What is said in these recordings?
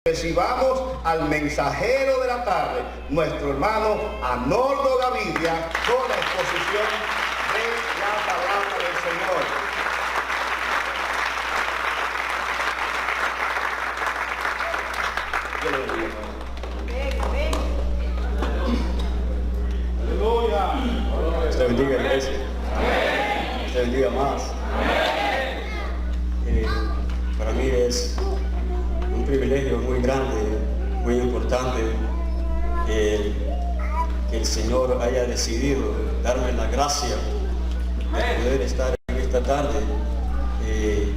Recibamos al mensajero de la tarde, nuestro hermano Arnoldo Gavidia, con la exposición de la palabra del Señor. Aleluya. Usted bendiga, iglesia. Usted bendiga más. Para mí es un privilegio muy grande, muy importante que el Señor haya decidido darme la gracia de poder estar en esta tarde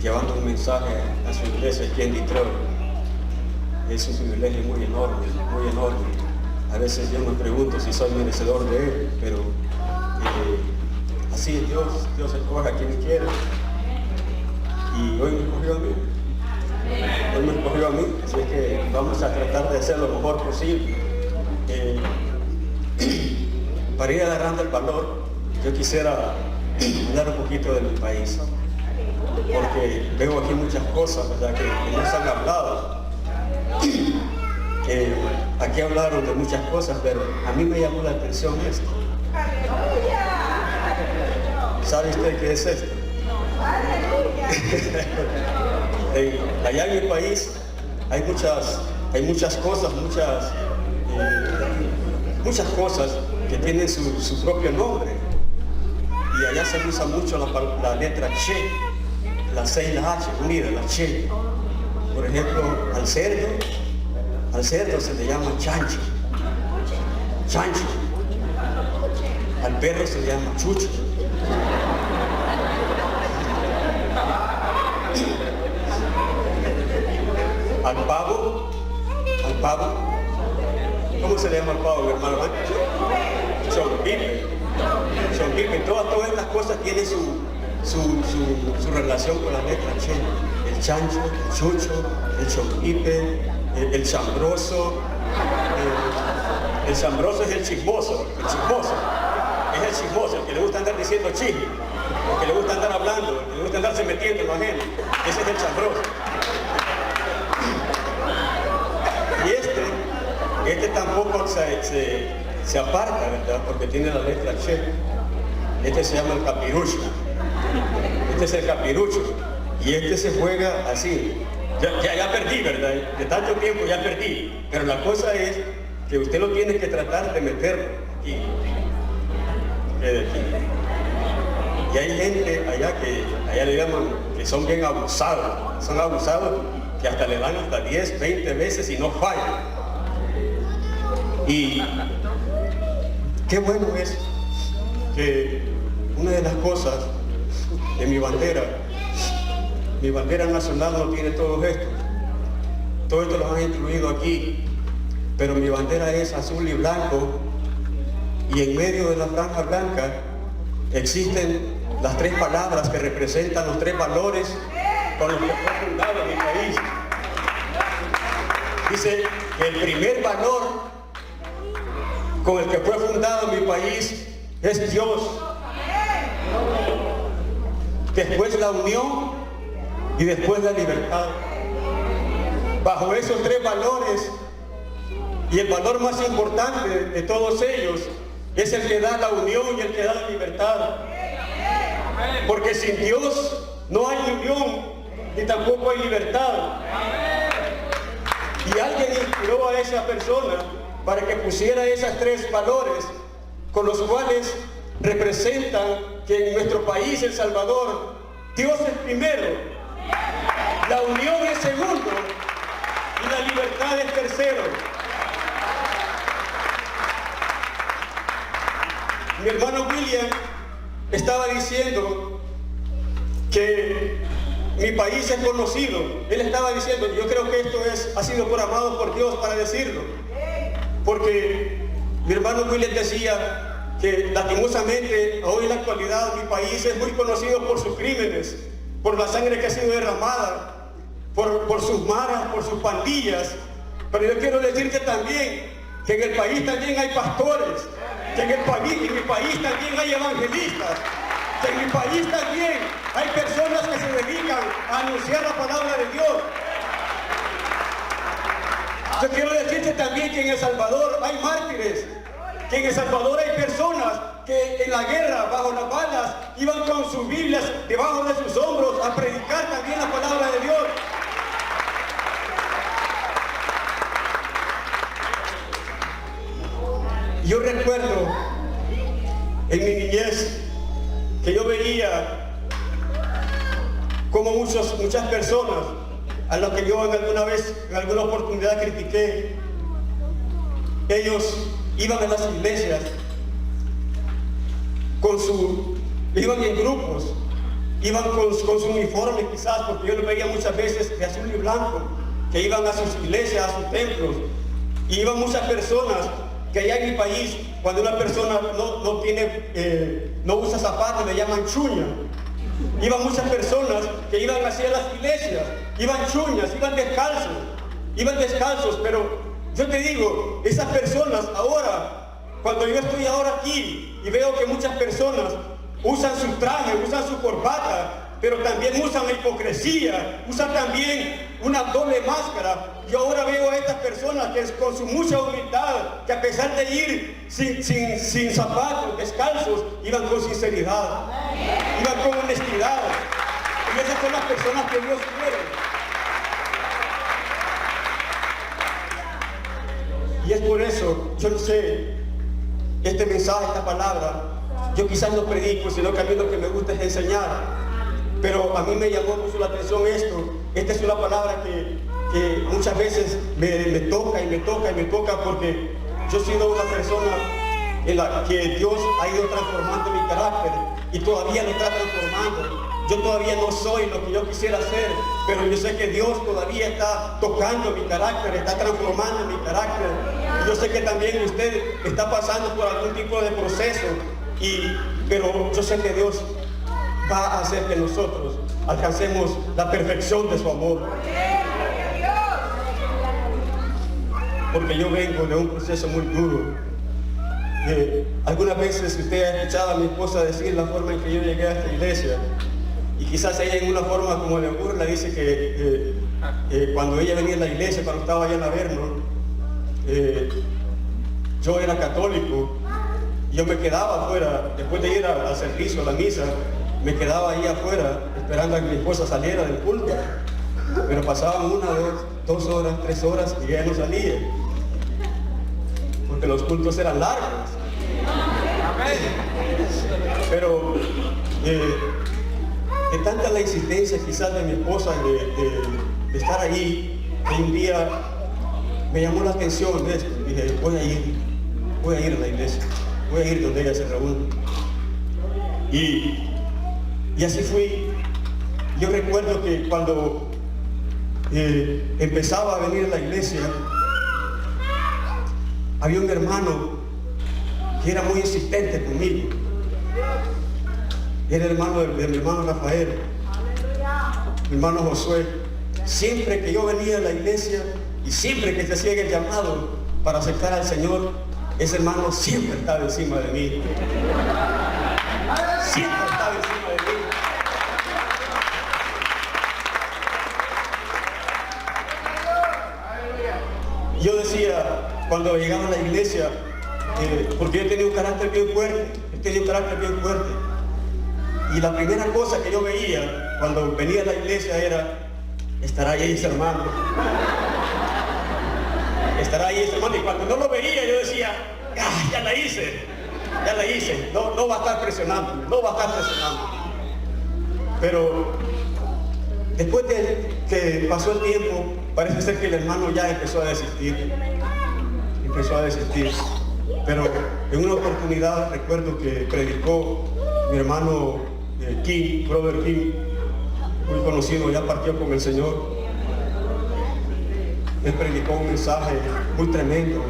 llevando un mensaje a su iglesia aquí en Detroit. Es un privilegio muy enorme, muy enorme. A veces yo me pregunto si soy merecedor de él, pero así es Dios escoge a quien quiere. Y hoy me escogió a mí. Él me escogió a mí, así es que vamos a tratar de hacer lo mejor posible. Para ir agarrando el valor, yo quisiera hablar un poquito de mi país, porque veo aquí muchas cosas, ¿verdad?, que no se han hablado. Aquí hablaron de muchas cosas, pero a mí me llamó la atención esto. ¿Sabe usted qué es esto? Allá en mi país hay muchas cosas, muchas cosas que tienen su propio nombre, y allá se usa mucho la letra che, la C y la H unida, la che. Por ejemplo, al cerdo se le llama chancho, al perro se le llama chucho. Al pavo, ¿cómo se le llama al pavo, mi hermano? Chompipe. Todas estas cosas tienen su relación con la letra che. El chancho, el chucho, el chompipe, el chambroso. El chambroso es el chismoso. Es el chismoso, el que le gusta andar diciendo chisme, el que le gusta andar hablando, el que le gusta andarse metiendo en lo ajeno. Ese es el chambroso. Y este tampoco se aparta, ¿verdad?, porque tiene la letra che. Este se llama el capirucho. Este es el capirucho. Y este se juega así. Ya perdí, ¿verdad? De tanto tiempo ya perdí. Pero la cosa es que usted lo tiene que tratar de meter aquí. Y hay gente allá le llaman que son bien abusados. Son abusados que hasta le dan hasta 10, 20 veces y no fallan. Y qué bueno es que una de las cosas de mi bandera nacional no tiene todo esto. Todo esto lo han incluido aquí, pero mi bandera es azul y blanco, y en medio de la franja blanca existen las tres palabras que representan los tres valores con los que fue fundado mi país. Dice que el primer valor con el que fue fundado mi país es Dios. Después la unión y después la libertad. Bajo esos tres valores, y el valor más importante de todos ellos es el que da la unión y el que da la libertad. Porque sin Dios no hay unión ni tampoco hay libertad. Y alguien inspiró a esa persona para que pusiera esos tres valores con los cuales representan que en nuestro país, El Salvador, Dios es primero, la unión es segundo y la libertad es tercero. Mi hermano William estaba diciendo que mi país es conocido. Él estaba diciendo, yo creo que esto ha sido amado por Dios para decirlo. Porque mi hermano William decía que lastimosamente hoy en la actualidad mi país es muy conocido por sus crímenes, por la sangre que ha sido derramada, por sus maras, por sus pandillas. Pero yo quiero decirte también que en el país también hay pastores, que en mi país también hay evangelistas, que en mi país también hay personas que se dedican a anunciar la palabra de Dios. Yo quiero decirte también que en El Salvador hay mártires, que en El Salvador hay personas que en la guerra, bajo las balas, iban con sus Biblias debajo de sus hombros a predicar también la palabra de Dios. Yo recuerdo en mi niñez que yo veía como muchas personas a los que yo en alguna oportunidad critiqué, ellos iban a las iglesias iban en grupos, iban con su uniforme quizás, porque yo lo veía muchas veces de azul y blanco, que iban a sus iglesias, a sus templos, y iban muchas personas que allá en mi país, cuando una persona no usa zapatos, le llaman chuña. Iban muchas personas que iban hacia las iglesias, iban chuñas, iban descalzos, pero yo te digo, esas personas ahora, cuando yo estoy ahora aquí y veo que muchas personas usan su traje, usan su corbata, pero también usan la hipocresía, usan también una doble máscara. Yo ahora veo a estas personas que con su mucha humildad, que a pesar de ir sin zapatos, descalzos, iban con sinceridad, iban con honestidad. Y esas son las personas que Dios quiere. Y es por eso, yo no sé, este mensaje, esta palabra, yo quizás no predico, sino que a mí lo que me gusta es enseñar. Pero a mí me llamó mucho la atención esto. Esta es una palabra que muchas veces me toca y me toca, porque yo he sido una persona en la que Dios ha ido transformando mi carácter y todavía lo está transformando. Yo todavía no soy lo que yo quisiera ser, pero yo sé que Dios todavía está tocando mi carácter, está transformando mi carácter. Y yo sé que también usted está pasando por algún tipo de proceso, pero yo sé que Dios va a hacer que nosotros alcancemos la perfección de su amor. Porque yo vengo de un proceso muy duro. Algunas veces usted ha escuchado a mi esposa decir la forma en que yo llegué a esta iglesia, y quizás ella en una forma como de burla dice que cuando ella venía a la iglesia, cuando estaba allá en Averno, yo era católico, y yo me quedaba afuera, después de ir al servicio, a la misa, me quedaba ahí afuera esperando a que mi esposa saliera del culto, pero pasaban 1, 2 horas, 3 horas y ella no salía, porque los cultos eran largos. Pero de tanta la insistencia quizás de mi esposa de estar ahí, que un día me llamó la atención de esto. Dije, voy a ir a la iglesia, voy a ir donde ella se reúne. Y así fui. Yo recuerdo que cuando empezaba a venir a la iglesia, había un hermano que era muy insistente conmigo. Era hermano de mi hermano Rafael, mi hermano Josué. Siempre que yo venía a la iglesia y siempre que se hacía el llamado para aceptar al Señor, ese hermano siempre estaba encima de mí. Siempre estaba encima de mí. Yo decía, cuando llegaba a la iglesia, porque yo tenía un carácter bien fuerte, y la primera cosa que yo veía cuando venía a la iglesia era, estará ahí ese hermano, y cuando no lo veía yo decía, ya la hice, no va a estar presionando, Pero después de que pasó el tiempo, parece ser que el hermano ya empezó a desistir. Pero en una oportunidad recuerdo que predicó mi hermano King, Brother King, muy conocido, ya partió con el Señor. Él predicó un mensaje muy tremendo.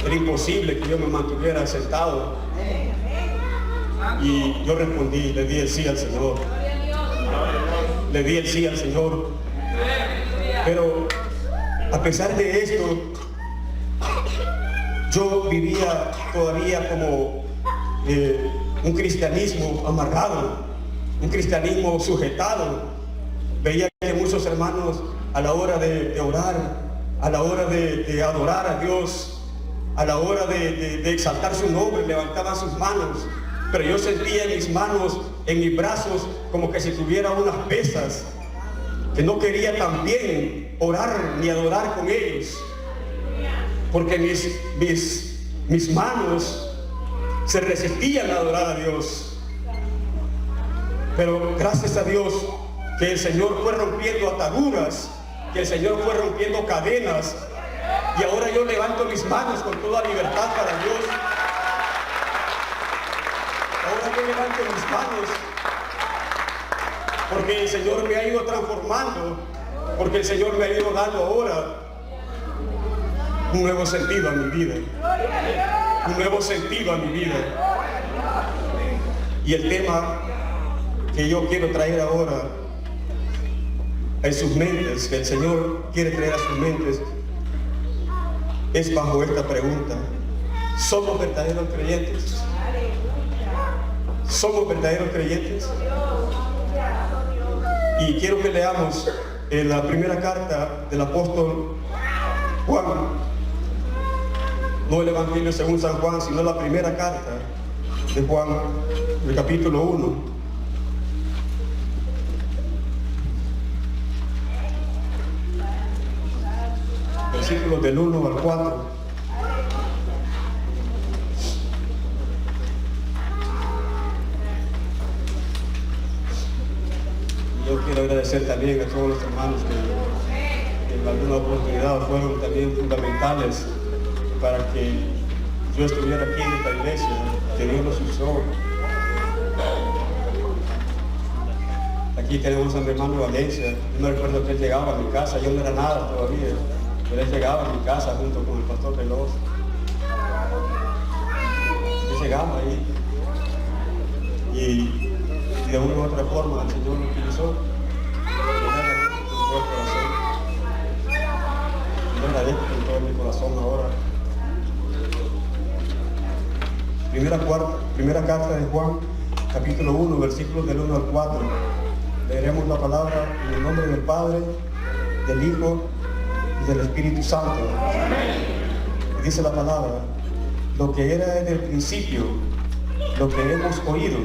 Era imposible que yo me mantuviera sentado. Y yo respondí, le di el sí al Señor. Pero a pesar de esto, yo vivía todavía como un cristianismo amarrado, un cristianismo sujetado. Veía que muchos hermanos a la hora de orar a la hora de adorar a Dios, a la hora de exaltar su nombre, levantaban sus manos, pero yo sentía en mis manos, en mis brazos, como que si tuviera unas pesas, que no quería también orar ni adorar con ellos, porque mis manos se resistían a adorar a Dios. Pero gracias a Dios que el Señor fue rompiendo ataduras, que el Señor fue rompiendo cadenas, y ahora yo levanto mis manos con toda libertad para Dios. Ahora yo levanto mis manos porque el Señor me ha ido transformando, porque el Señor me ha ido dando ahora un nuevo sentido a mi vida, un nuevo sentido a mi vida. Y el tema que yo quiero traer ahora en sus mentes, que el Señor quiere traer a sus mentes, es bajo esta pregunta: ¿somos verdaderos creyentes? ¿Somos verdaderos creyentes? Y quiero que leamos en la primera carta del apóstol Juan, no el Evangelio según San Juan, sino la primera carta de Juan, el capítulo 1. Versículos del 1 al 4. Yo quiero agradecer también a todos los hermanos que en alguna oportunidad fueron también fundamentales para que yo estuviera aquí en esta iglesia, que Dios nos usó. Aquí tenemos a mi hermano Valencia. Yo me recuerdo que él llegaba a mi casa, yo no era nada todavía, pero él llegaba a mi casa junto con el pastor Veloz. Él llegaba ahí y de una u otra forma el Señor lo utilizó. Yo agradezco con todo mi corazón ahora. Primera carta de Juan, capítulo 1, versículos del 1 al 4. Leeremos la palabra en el nombre del Padre, del Hijo y del Espíritu Santo. Y dice la palabra: lo que era desde el principio, lo que hemos oído,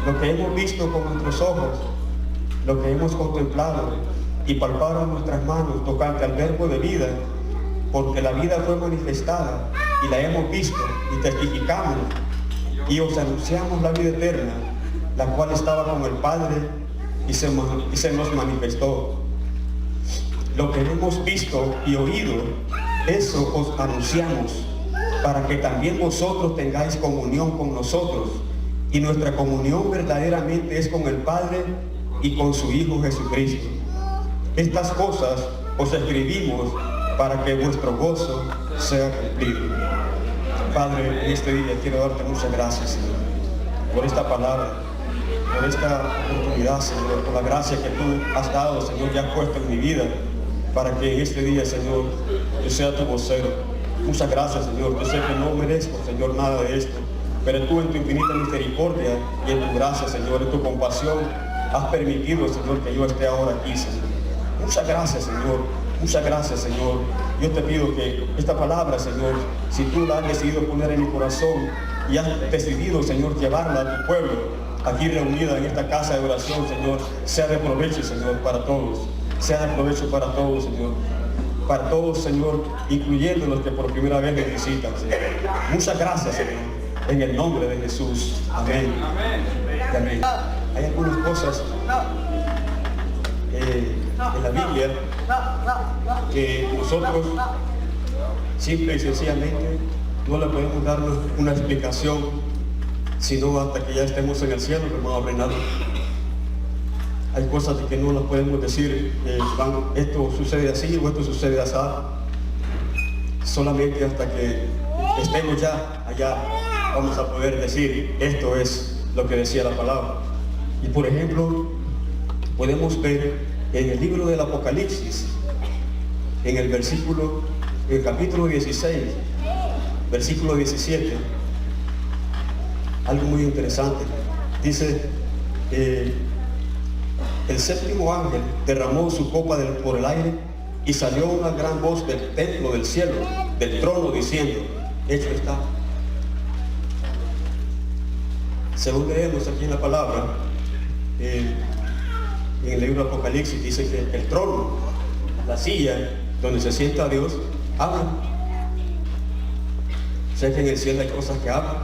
lo que hemos visto con nuestros ojos, lo que hemos contemplado y palpado en nuestras manos tocante al verbo de vida, porque la vida fue manifestada y la hemos visto y testificamos y os anunciamos la vida eterna, la cual estaba con el Padre y se nos manifestó. Lo que hemos visto y oído, eso os anunciamos, para que también vosotros tengáis comunión con nosotros. Y nuestra comunión verdaderamente es con el Padre y con su Hijo Jesucristo. Estas cosas os escribimos para que vuestro gozo sea cumplido. Padre, en este día quiero darte muchas gracias, Señor, por esta palabra, por esta oportunidad, Señor, por la gracia que tú has dado, Señor, y has puesto en mi vida, para que en este día, Señor, yo sea tu vocero. Muchas gracias, Señor. Yo sé que no merezco, Señor, nada de esto, pero tú en tu infinita misericordia y en tu gracia, Señor, en tu compasión, has permitido, Señor, que yo esté ahora aquí, Señor. Muchas gracias, Señor. Muchas gracias, Señor. Yo te pido que esta palabra, Señor, si tú la has decidido poner en mi corazón y has decidido, Señor, llevarla a tu pueblo, aquí reunida en esta casa de oración, Señor, sea de provecho, Señor, para todos. Sea de provecho para todos, Señor. Para todos, Señor, incluyendo los que por primera vez me visitan, Señor. Muchas gracias, Señor. En el nombre de Jesús. Amén. Amén. Hay algunas cosas en la Biblia que nosotros simple y sencillamente no le podemos dar una explicación, sino hasta que ya estemos en el cielo, que vamos a reinar. Hay cosas que no las podemos decir, esto sucede así o esto sucede así, solamente hasta que estemos ya allá vamos a poder decir esto es lo que decía la palabra. Y por ejemplo, podemos ver en el libro del Apocalipsis, en el capítulo 16, versículo 17, algo muy interesante. Dice, el séptimo ángel derramó su copa por el aire y salió una gran voz del templo del cielo, del trono, diciendo, hecho está. Según leemos aquí en la palabra, en el libro de Apocalipsis, dice que el trono, la silla donde se sienta Dios, habla. Sé que en el cielo hay cosas que hablan.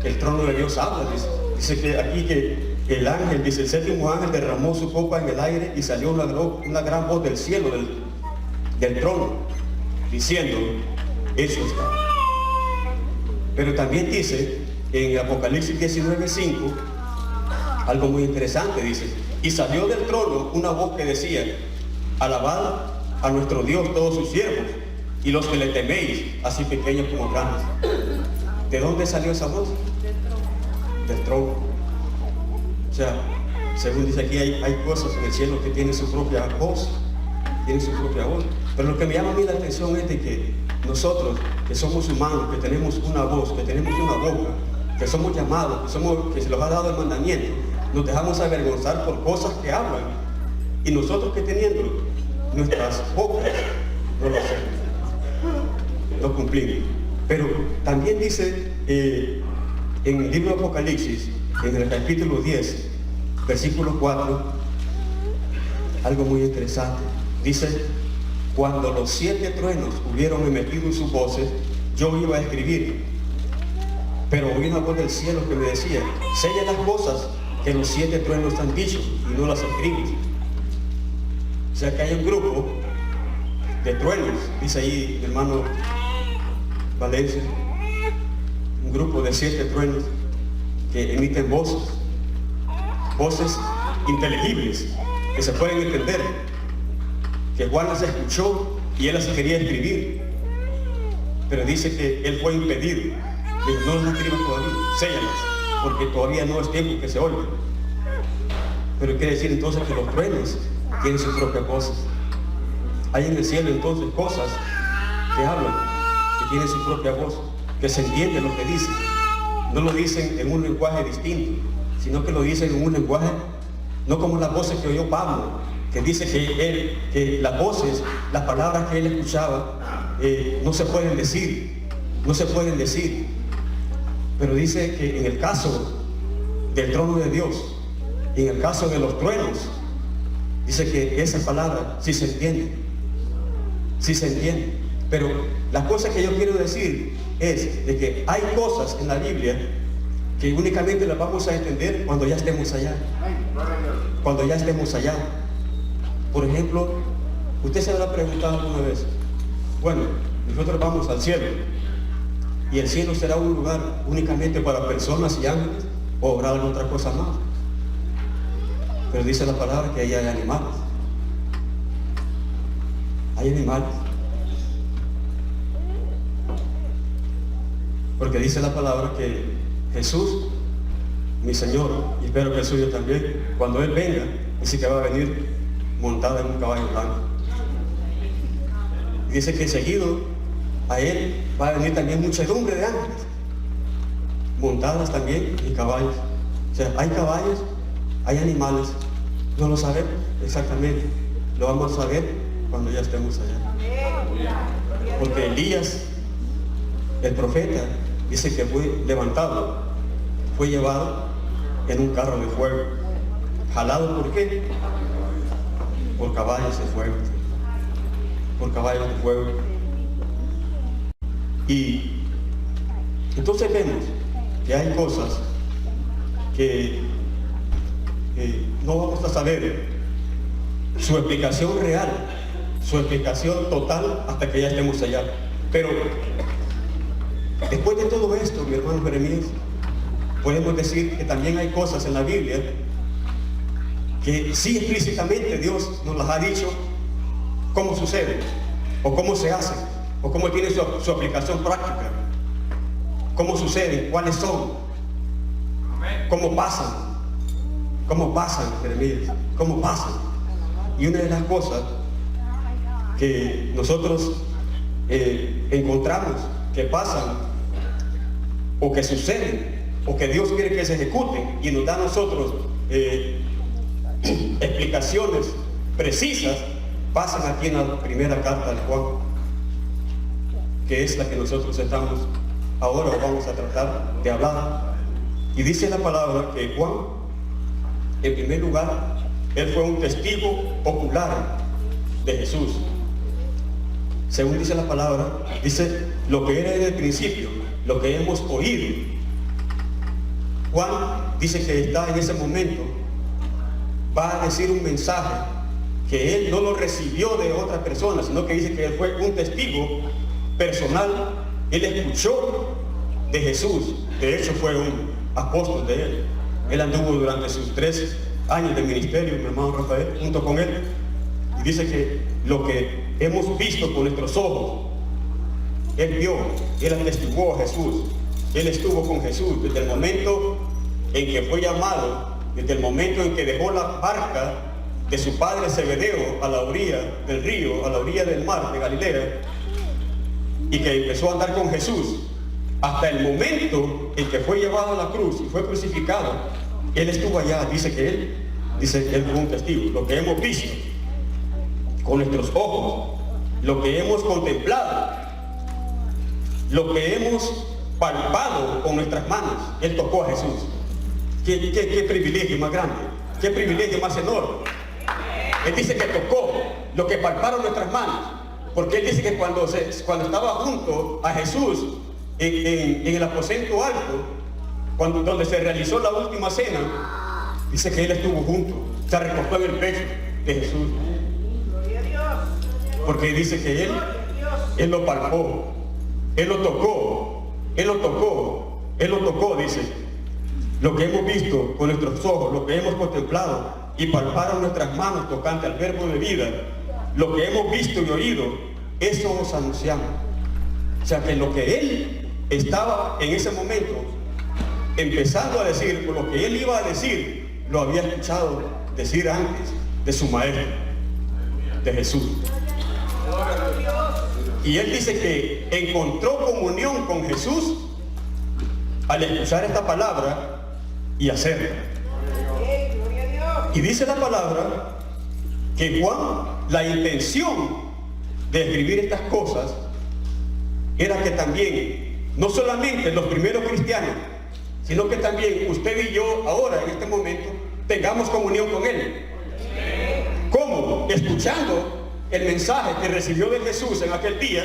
El trono de Dios habla, dice que aquí que el ángel, dice, el séptimo ángel derramó su copa en el aire y salió una gran voz del cielo, del trono, diciendo, hecho está. Pero también dice en Apocalipsis 19:5 algo muy interesante, dice, y salió del trono una voz que decía, alabad a nuestro Dios todos sus siervos y los que le teméis, así pequeños como grandes. ¿De dónde salió esa voz? Del trono. O sea, según dice aquí, hay cosas en el cielo que tienen su propia voz, pero lo que me llama a mí la atención es de que nosotros, que somos humanos, que tenemos una voz, que tenemos una boca, que somos llamados, que se nos ha dado el mandamiento, nos dejamos avergonzar por cosas que hablan, y nosotros que teniendo nuestras bocas no lo hacemos, no cumplimos. Pero también dice en el libro de Apocalipsis, en el capítulo 10, versículo 4, algo muy interesante. Dice, cuando los 7 truenos hubieron emitido sus voces, yo iba a escribir, pero oí una voz del cielo que me decía, sella las cosas que los 7 truenos han dicho y no las escribes. O sea que hay un grupo de truenos, dice ahí mi hermano Valencia, un grupo de 7 truenos que emiten voces inteligibles, que se pueden entender, que Juan las escuchó y él las quería escribir, pero dice que él fue impedido. Dijo, no las escribas todavía, séllalas, porque todavía no es tiempo que se oigan. Pero quiere decir entonces que los truenos tienen sus propias cosas. Hay en el cielo entonces cosas que hablan, que tienen su propia voz, que se entiende lo que dicen. No lo dicen en un lenguaje distinto, sino que lo dicen en un lenguaje, no como las voces que oyó Pablo, que dice que las voces, las palabras que él escuchaba, no se pueden decir. Pero dice que en el caso del trono de Dios, y en el caso de los truenos, dice que esa palabra sí se entiende. Pero la cosa que yo quiero decir es de que hay cosas en la Biblia que únicamente las vamos a entender cuando ya estemos allá. Por ejemplo, usted se habrá preguntado alguna vez, bueno, nosotros vamos al cielo, y el cielo será un lugar únicamente para personas y ángeles, o habrá alguna otra cosa más. Pero dice la palabra que ahí hay animales. Porque dice la palabra que Jesús, mi Señor, y espero que el suyo también, cuando Él venga, dice que va a venir montado en un caballo blanco. Dice que seguido a Él va a venir también muchedumbre de ángeles, montadas también en caballos. O sea, hay caballos, hay animales, no lo sabemos exactamente, lo vamos a saber cuando ya estemos allá. Porque Elías, el profeta, dice que fue levantado, fue llevado en un carro de fuego. ¿Jalado por qué? Por caballos de fuego. Y entonces vemos que hay cosas que no vamos a saber su explicación real, su explicación total, hasta que ya estemos allá. Pero después de todo esto, mi hermano Jeremías, podemos decir que también hay cosas en la Biblia que sí explícitamente Dios nos las ha dicho cómo sucede, o cómo se hace, o cómo tiene su aplicación práctica, cómo suceden, cuáles son, cómo pasan, Jeremías, cómo pasan. Y una de las cosas que nosotros encontramos que pasan, o que suceden, o que Dios quiere que se ejecuten, y nos da a nosotros explicaciones precisas pasan aquí en la primera carta de Juan, que es la que nosotros estamos ahora vamos a tratar de hablar. Y dice la palabra que Juan, en primer lugar, él fue un testigo ocular de Jesús. Según dice la palabra, dice lo que era en el principio, lo que hemos oído. Juan dice que está en ese momento, va a decir un mensaje que él no lo recibió de otra persona, sino que dice que él fue un testigo personal. Él escuchó de Jesús, de hecho fue un apóstol de él. Él anduvo durante sus 3 años de ministerio, mi hermano Rafael, junto con él, y dice que lo que hemos visto con nuestros ojos, él vio, él atestiguó a Jesús, él estuvo con Jesús desde el momento en que fue llamado, desde el momento en que dejó la barca de su padre Zebedeo a la orilla del río, a la orilla del mar de Galilea, y que empezó a andar con Jesús, hasta el momento en que fue llevado a la cruz y fue crucificado. Él estuvo allá. Dice que él fue un testigo. Lo que hemos visto con nuestros ojos, lo que hemos contemplado, lo que hemos palpado con nuestras manos, él tocó a Jesús. Qué privilegio más grande, qué privilegio más enorme. Él dice que tocó lo que palparon nuestras manos, porque él dice que cuando estaba junto a Jesús en el aposento alto, donde se realizó la última cena, dice que él estuvo junto, se recostó en el pecho de Jesús, porque dice que él lo palpó, él lo tocó, dice, lo que hemos visto con nuestros ojos, lo que hemos contemplado y palparon nuestras manos tocante al verbo de vida, lo que hemos visto y oído, eso os anunciamos. O sea que lo que él estaba en ese momento empezando a decir, por lo que él iba a decir, lo había escuchado decir antes de su maestro, de Jesús. Y él dice que encontró comunión con Jesús al escuchar esta palabra y hacerla. Y dice la palabra que Juan, la intención de escribir estas cosas era que también, no solamente los primeros cristianos, sino que también usted y yo ahora, en este momento, tengamos comunión con Él. ¿Cómo? Escuchando el mensaje que recibió de Jesús en aquel día,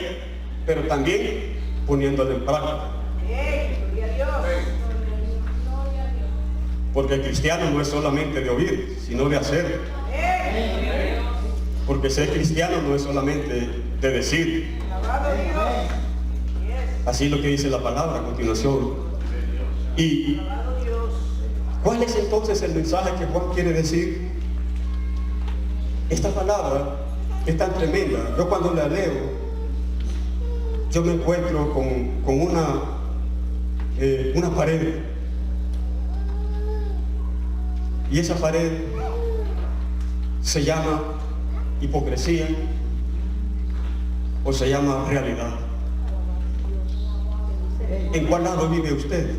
pero también poniéndolo en práctica. Porque el cristiano no es solamente de oír, sino de hacer. Porque ser cristiano no es solamente de decir. Así es lo que dice la palabra a continuación. ¿Y cuál es entonces el mensaje que Juan quiere decir? Esta palabra es tan tremenda. Yo cuando la leo, yo me encuentro con una pared. Y esa pared se llama hipocresía o se llama realidad. ¿En cuál lado vive usted?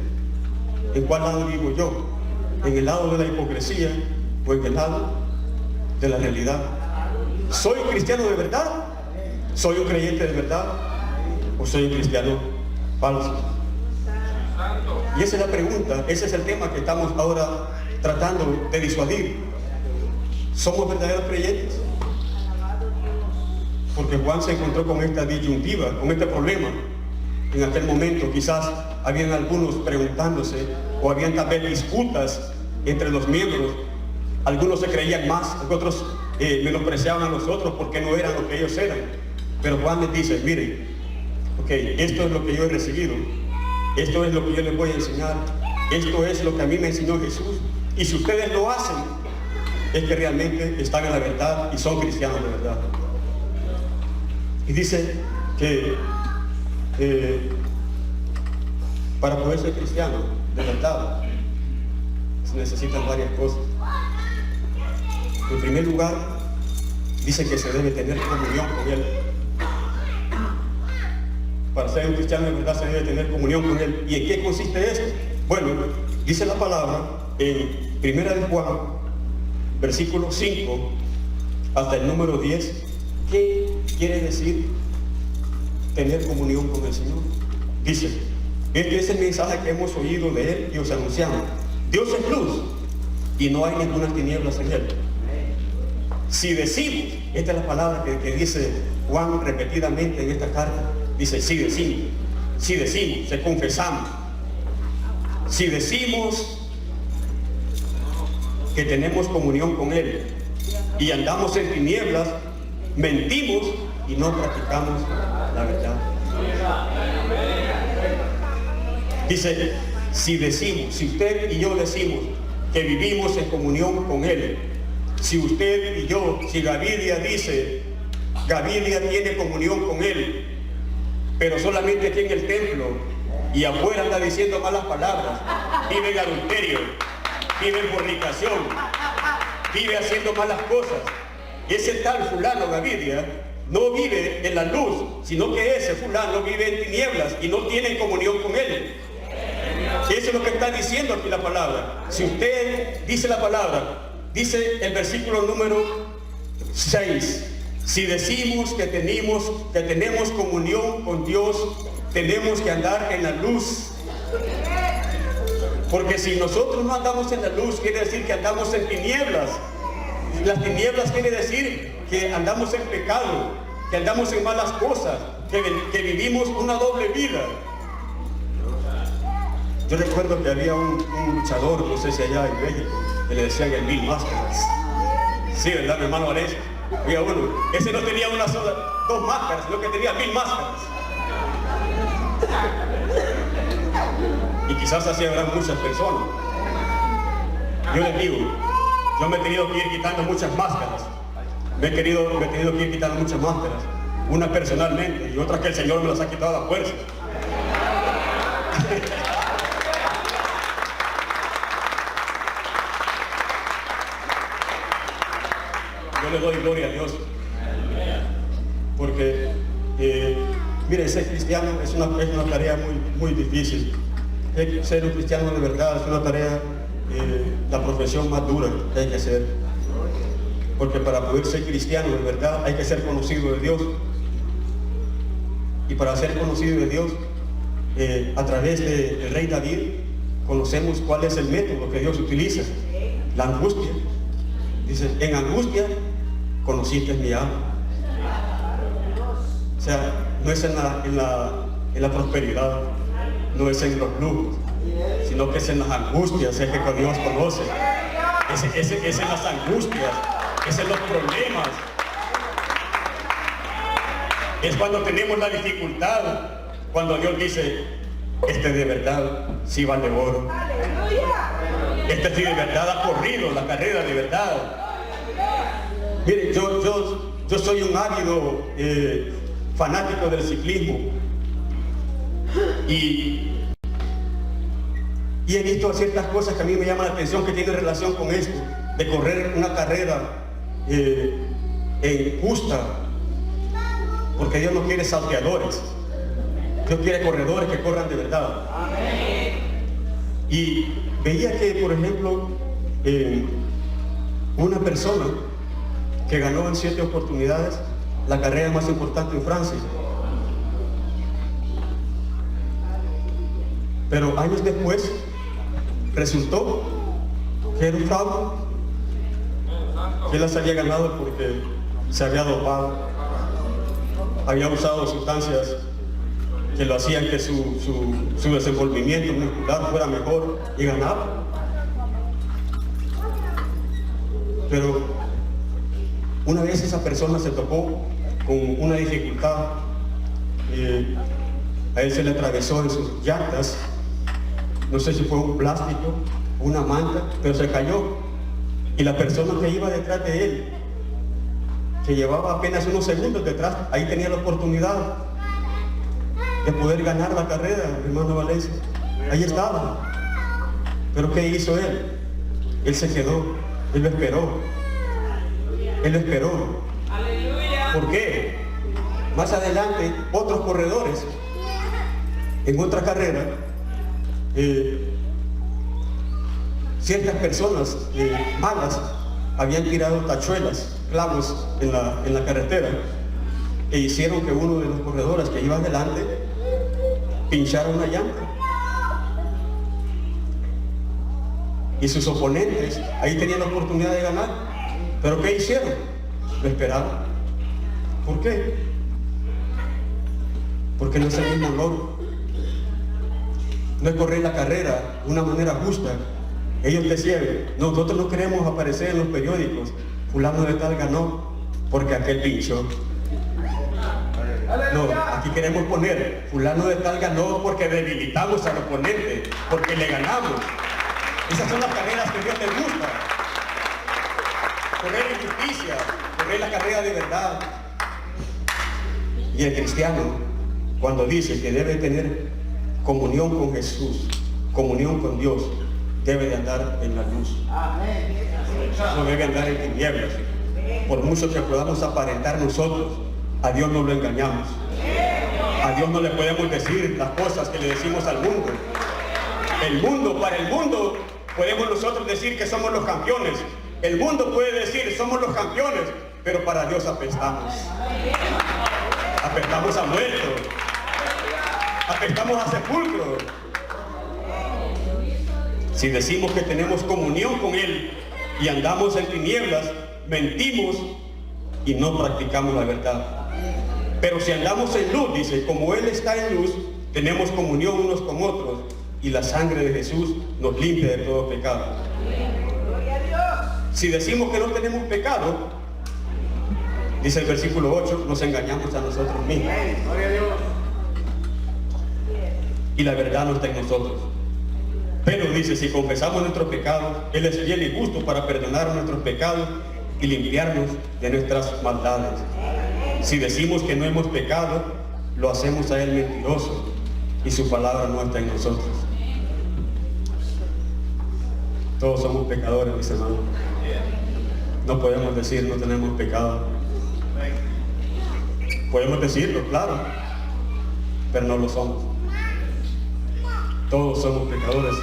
¿En cuál lado vivo yo? ¿En el lado de la hipocresía o en el lado de la realidad? ¿Soy cristiano de verdad? ¿Soy un creyente de verdad? ¿O soy un cristiano falso? Y esa es la pregunta, ese es el tema que estamos ahora tratando de disuadir. ¿Somos verdaderos creyentes? Porque Juan se encontró con esta disyuntiva, con este problema. En aquel momento quizás habían algunos preguntándose, o habían tal vez disputas entre los miembros. Algunos se creían más, otros menospreciaban a los otros porque no eran lo que ellos eran. Pero Juan les dice, miren, esto es lo que yo he recibido, esto es lo que yo les voy a enseñar, esto es lo que a mí me enseñó Jesús, y si ustedes lo hacen, es que realmente están en la verdad y son cristianos de verdad. Y dice que para poder ser cristiano de verdad se necesitan varias cosas. En primer lugar, dice que se debe tener comunión con Él. Para ser un cristiano de verdad se debe tener comunión con Él. ¿Y en qué consiste esto? Bueno, dice la palabra en 1 de Juan, versículo 5 hasta el número 10, ¿qué quiere decir tener comunión con el Señor? Dice, este es el mensaje que hemos oído de Él y os anunciamos. Dios es luz y no hay ninguna tinieblas en Él. Si decimos, esta es la palabra que dice Juan repetidamente en esta carta, dice, si decimos, se confesamos. Si decimos que tenemos comunión con Él y andamos en tinieblas, mentimos y no practicamos la verdad. Dice, si decimos, si usted y yo decimos que vivimos en comunión con Él, si usted y yo, si Gavidia dice, Gavidia tiene comunión con Él, pero solamente aquí en el templo y afuera anda diciendo malas palabras, vive en adulterio, vive en fornicación, vive haciendo malas cosas. Ese tal fulano Gavidia no vive en la luz, sino que ese fulano vive en tinieblas y no tiene comunión con Él. Eso es lo que está diciendo aquí la palabra. Si usted dice la palabra, dice el versículo número 6, si decimos que tenemos comunión con Dios, tenemos que andar en la luz. Porque si nosotros no andamos en la luz, quiere decir que andamos en tinieblas. Las tinieblas quiere decir que andamos en pecado, que andamos en malas cosas, que vivimos una doble vida. Yo recuerdo que había un luchador, no sé si allá en México, que le decían el 1000 máscaras. Sí, ¿verdad, mi hermano Valencia? Oiga, bueno, ese no tenía una sola, 2 máscaras, sino que tenía 1000 máscaras. Y quizás así habrán muchas personas. Yo les digo, yo me he tenido que ir quitando muchas máscaras. Me he tenido que ir quitando muchas máscaras. Una personalmente y otras que el Señor me las ha quitado a la fuerza. Yo le doy gloria a Dios. Porque, mire, ser cristiano es una tarea muy difícil. Ser un cristiano de verdad es una tarea, la profesión más dura que hay que hacer. Porque para poder ser cristiano de verdad hay que ser conocido de Dios. Y para ser conocido de Dios, a través del rey David, conocemos cuál es el método que Dios utiliza. La angustia. Dice, en angustia conociste mi alma. O sea, no es en la prosperidad, no es en los lujos, sino que es en las angustias, es que Dios conoce. Es en las angustias, es en los problemas. Es cuando tenemos la dificultad, cuando Dios dice, este de verdad sí vale oro. Este sí de verdad ha corrido la carrera de verdad. Mire, yo soy un ávido fanático del ciclismo y he visto ciertas cosas que a mí me llaman la atención que tienen relación con esto, de correr una carrera justa, porque Dios no quiere salteadores, Dios quiere corredores que corran de verdad. Y veía que, por ejemplo, una persona que ganó en 7 oportunidades la carrera más importante en Francia, pero años después resultó que era un fraude, que él las había ganado porque se había dopado, había usado sustancias que lo hacían que su desenvolvimiento muscular fuera mejor y ganaba. Pero una vez esa persona se topó con una dificultad, a él se le atravesó en sus llantas, no sé si fue un plástico, una manta, pero se cayó. Y la persona que iba detrás de él, que llevaba apenas unos segundos detrás, ahí tenía la oportunidad de poder ganar la carrera, hermano Valencia. Ahí estaba. Pero ¿qué hizo él? Él se quedó, él lo esperó. Él lo esperó. ¿Por qué? Más adelante, otros corredores, en otra carrera, ciertas personas malas habían tirado tachuelas, clavos en la carretera, e hicieron que uno de los corredores que iba adelante pinchara una llanta. Y sus oponentes ahí tenían la oportunidad de ganar. ¿Pero qué hicieron? Lo esperaron. ¿Por qué? Porque no es el mismo logro. No es correr la carrera de una manera justa. Ellos decían, nosotros no queremos aparecer en los periódicos, fulano de tal ganó porque aquel pinchó. No, aquí queremos poner, fulano de tal ganó porque debilitamos al oponente, porque le ganamos. Esas son las carreras que a Dios le gusta. Correr en justicia, correr la carrera de verdad. Y el cristiano, cuando dice que debe tener comunión con Jesús, comunión con Dios, debe de andar en la luz. No debe andar en tinieblas. Por mucho que podamos aparentar nosotros, a Dios no lo engañamos. A Dios no le podemos decir las cosas que le decimos al mundo. Para el mundo podemos nosotros decir que somos los campeones. El mundo puede decir somos los campeones, pero para Dios apestamos. Apestamos a muertos. Apestamos a sepulcro. Si decimos que tenemos comunión con Él y andamos en tinieblas, mentimos y no practicamos la verdad. Pero si andamos en luz, dice, como Él está en luz, tenemos comunión unos con otros y la sangre de Jesús nos limpia de todo pecado. Si decimos que no tenemos pecado, dice el versículo 8, nos engañamos a nosotros mismos. Y la verdad no está en nosotros. Pero dice, si confesamos nuestros pecados, Él es fiel y justo para perdonar nuestros pecados y limpiarnos de nuestras maldades. Si decimos que no hemos pecado, lo hacemos a Él mentiroso y su palabra no está en nosotros. Todos somos pecadores, mis hermanos. No podemos decir no tenemos pecado. Podemos decirlo, claro, pero no lo somos. Todos somos pecadores.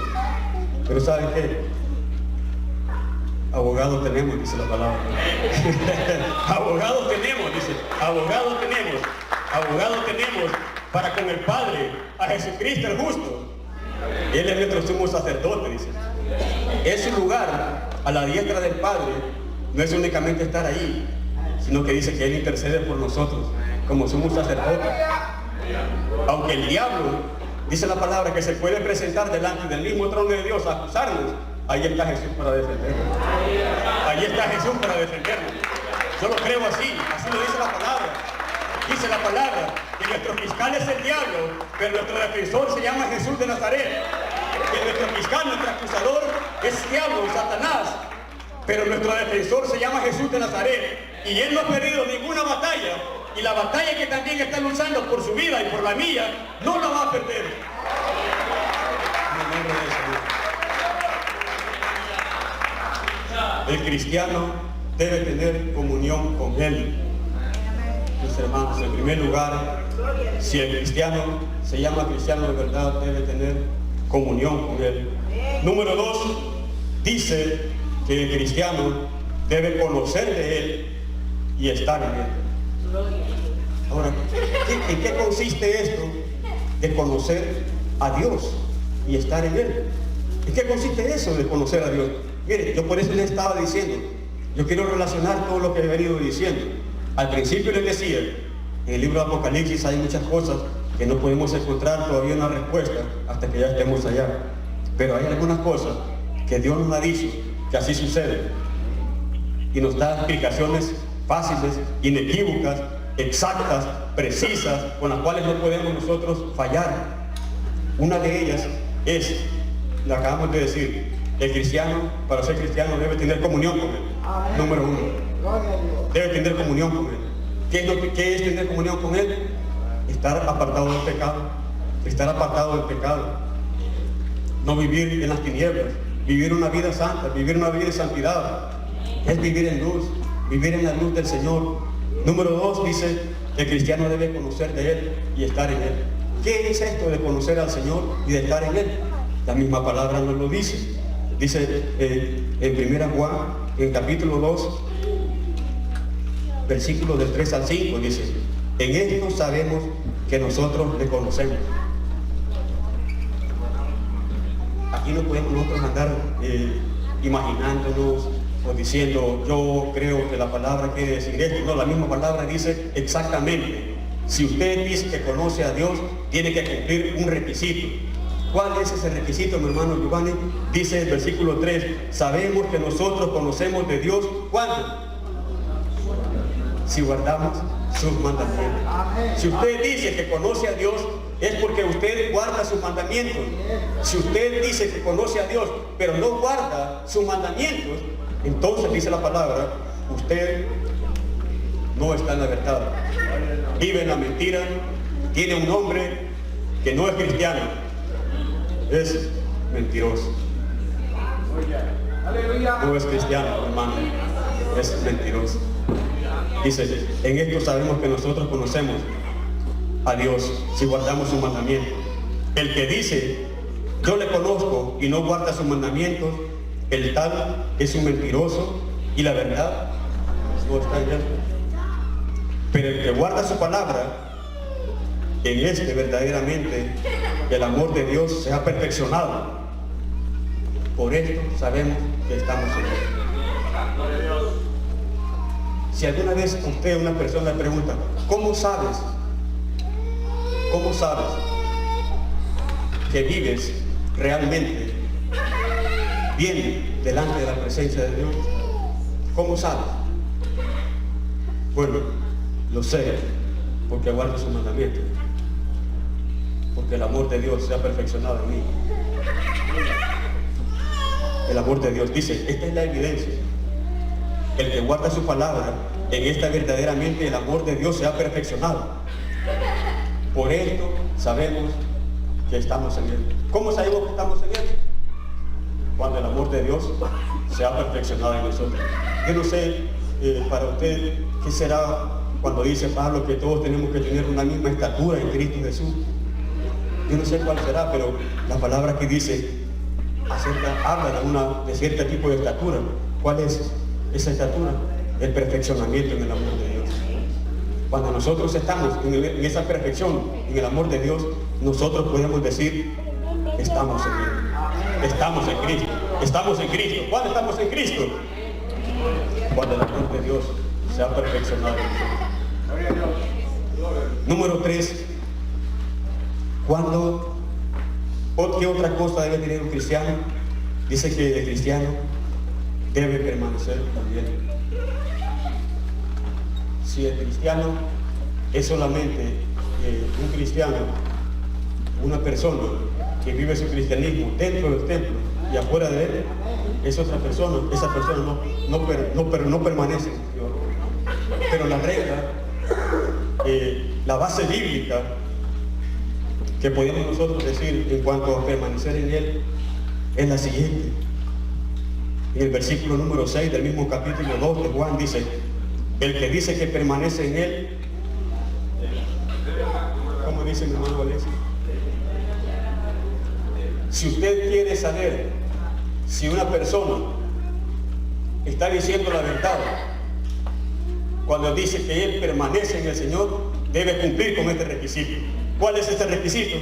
Pero ¿saben qué? Abogados tenemos, dice la palabra. Abogados tenemos, dice. Abogados tenemos para con el Padre, a Jesucristo el justo. Él es nuestro sumo sacerdote, dice. Es su lugar a la diestra del Padre. No es únicamente estar ahí, sino que dice que Él intercede por nosotros como sumo sacerdote. Aunque el diablo, dice la palabra, que se puede presentar delante del mismo trono de Dios a acusarnos, ahí está Jesús para defendernos. Ahí está Jesús para defendernos. Yo lo creo así lo dice la palabra. Dice la palabra que nuestro fiscal es el diablo, pero nuestro defensor se llama Jesús de Nazaret. Que nuestro fiscal, nuestro acusador es diablo, Satanás, pero nuestro defensor se llama Jesús de Nazaret. Y Él no ha perdido ninguna batalla. Y la batalla que también está luchando por su vida y por la mía, no la va a perder. El cristiano debe tener comunión con Él. Mis hermanos, en primer lugar, si el cristiano se llama cristiano de verdad, debe tener comunión con Él. Número 2, dice que el cristiano debe conocer de Él y estar en Él. Ahora, ¿en qué consiste esto de conocer a Dios y estar en Él? ¿En qué consiste eso de conocer a Dios? Mire, yo por eso les estaba diciendo, yo quiero relacionar todo lo que he venido diciendo. Al principio les decía, en el libro de Apocalipsis hay muchas cosas que no podemos encontrar todavía una respuesta hasta que ya estemos allá. Pero hay algunas cosas que Dios nos ha dicho que así sucede. Y nos da explicaciones fáciles, inequívocas, exactas, precisas, con las cuales no podemos nosotros fallar. Una de ellas es, la acabamos de decir, el cristiano, para ser cristiano, debe tener comunión con Él. Número 1. Debe tener comunión con Él. ¿Qué es tener comunión con Él? Estar apartado del pecado. Estar apartado del pecado. No vivir en las tinieblas. Vivir una vida santa, vivir una vida de santidad. Es vivir en luz, vivir en la luz del Señor. Número 2 dice que el cristiano debe conocer de Él y estar en Él. ¿Qué es esto de conocer al Señor y de estar en Él? La misma palabra nos lo dice. Dice en 1 Juan, en capítulo 2, versículos del 3 al 5, dice: En esto sabemos que nosotros le conocemos. Aquí no podemos nosotros andar imaginándonos o diciendo yo creo que la palabra quiere decir esto. No, la misma palabra dice exactamente. Si usted dice que conoce a Dios, tiene que cumplir un requisito. ¿Cuál es ese requisito, mi hermano Giovanni? Dice el versículo 3, sabemos que nosotros conocemos de Dios. ¿Cuándo? Si guardamos sus mandamientos. Si usted dice que conoce a Dios, es porque usted guarda sus mandamientos. Si usted dice que conoce a Dios, pero no guarda sus mandamientos, entonces dice la palabra, usted no está en la verdad. Vive en la mentira, tiene un nombre que no es cristiano, es mentiroso. No es cristiano, hermano, es mentiroso. Dice, en esto sabemos que nosotros conocemos a Dios si guardamos sus mandamientos. El que dice, yo le conozco y no guarda sus mandamientos, el tal es un mentiroso y la verdad no está en él. Pero el que guarda su palabra, en este verdaderamente el amor de Dios se ha perfeccionado. Por esto sabemos que estamos en él. Si alguna vez usted, una persona, le pregunta, ¿cómo sabes? ¿Cómo sabes que vives realmente bien delante de la presencia de Dios? ¿Cómo sabes? Bueno, lo sé, porque guardo sus mandamientos. Porque el amor de Dios se ha perfeccionado en mí. El amor de Dios, dice, esta es la evidencia. El que guarda su palabra, en esta verdaderamente el amor de Dios se ha perfeccionado. Por esto sabemos que estamos en Él. ¿Cómo sabemos que estamos en Él? Cuando el amor de Dios se ha perfeccionado en nosotros. Yo no sé, para usted, ¿qué será cuando dice Pablo que todos tenemos que tener una misma estatura en Cristo Jesús? Yo no sé cuál será, pero la palabra que dice habla de cierto tipo de estatura. ¿Cuál es esa estatura? El perfeccionamiento en el amor de Dios. Cuando nosotros estamos en esa perfección, en el amor de Dios, nosotros podemos decir, estamos en Él. Estamos en Cristo. Estamos en Cristo. ¿Cuándo estamos en Cristo? Cuando el amor de Dios se ha perfeccionado en nosotros. Número 3. ¿Qué otra cosa debe tener un cristiano? Dice que el cristiano debe permanecer en Él. Si el cristiano es solamente un cristiano, una persona que vive su cristianismo dentro del templo y afuera de él, es otra persona, esa persona no permanece en Dios. Pero la regla, la base bíblica que podemos nosotros decir en cuanto a permanecer en Él es la siguiente. En el versículo número 6 del mismo capítulo 2 de Juan dice, el que dice que permanece en Él, ¿cómo dice mi hermano Alexis? Si usted quiere saber si una persona está diciendo la verdad, cuando dice que Él permanece en el Señor, debe cumplir con este requisito. ¿Cuál es este requisito?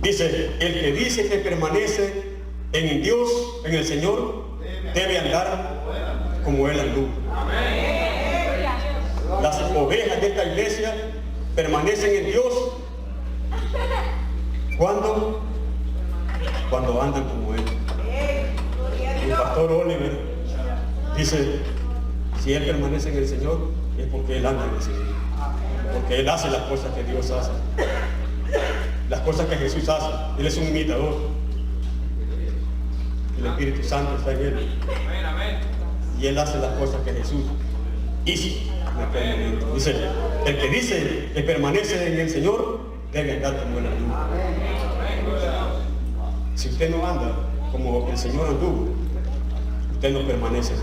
Dice, el que dice que permanece en Dios, en el Señor, debe andar como Él anduvo. Las ovejas de esta iglesia permanecen en Dios cuando andan como Él. El pastor Oliver dice, si Él permanece en el Señor, es porque Él anda en el Señor. Porque Él hace las cosas que Dios hace. Las cosas que Jesús hace. Él es un imitador. El Espíritu Santo está en Él. Y Él hace las cosas que Jesús hizo. Dice, el que dice que permanece en el Señor, debe andar como Él anduvo. Si usted no anda como el Señor anduvo, usted no permanece.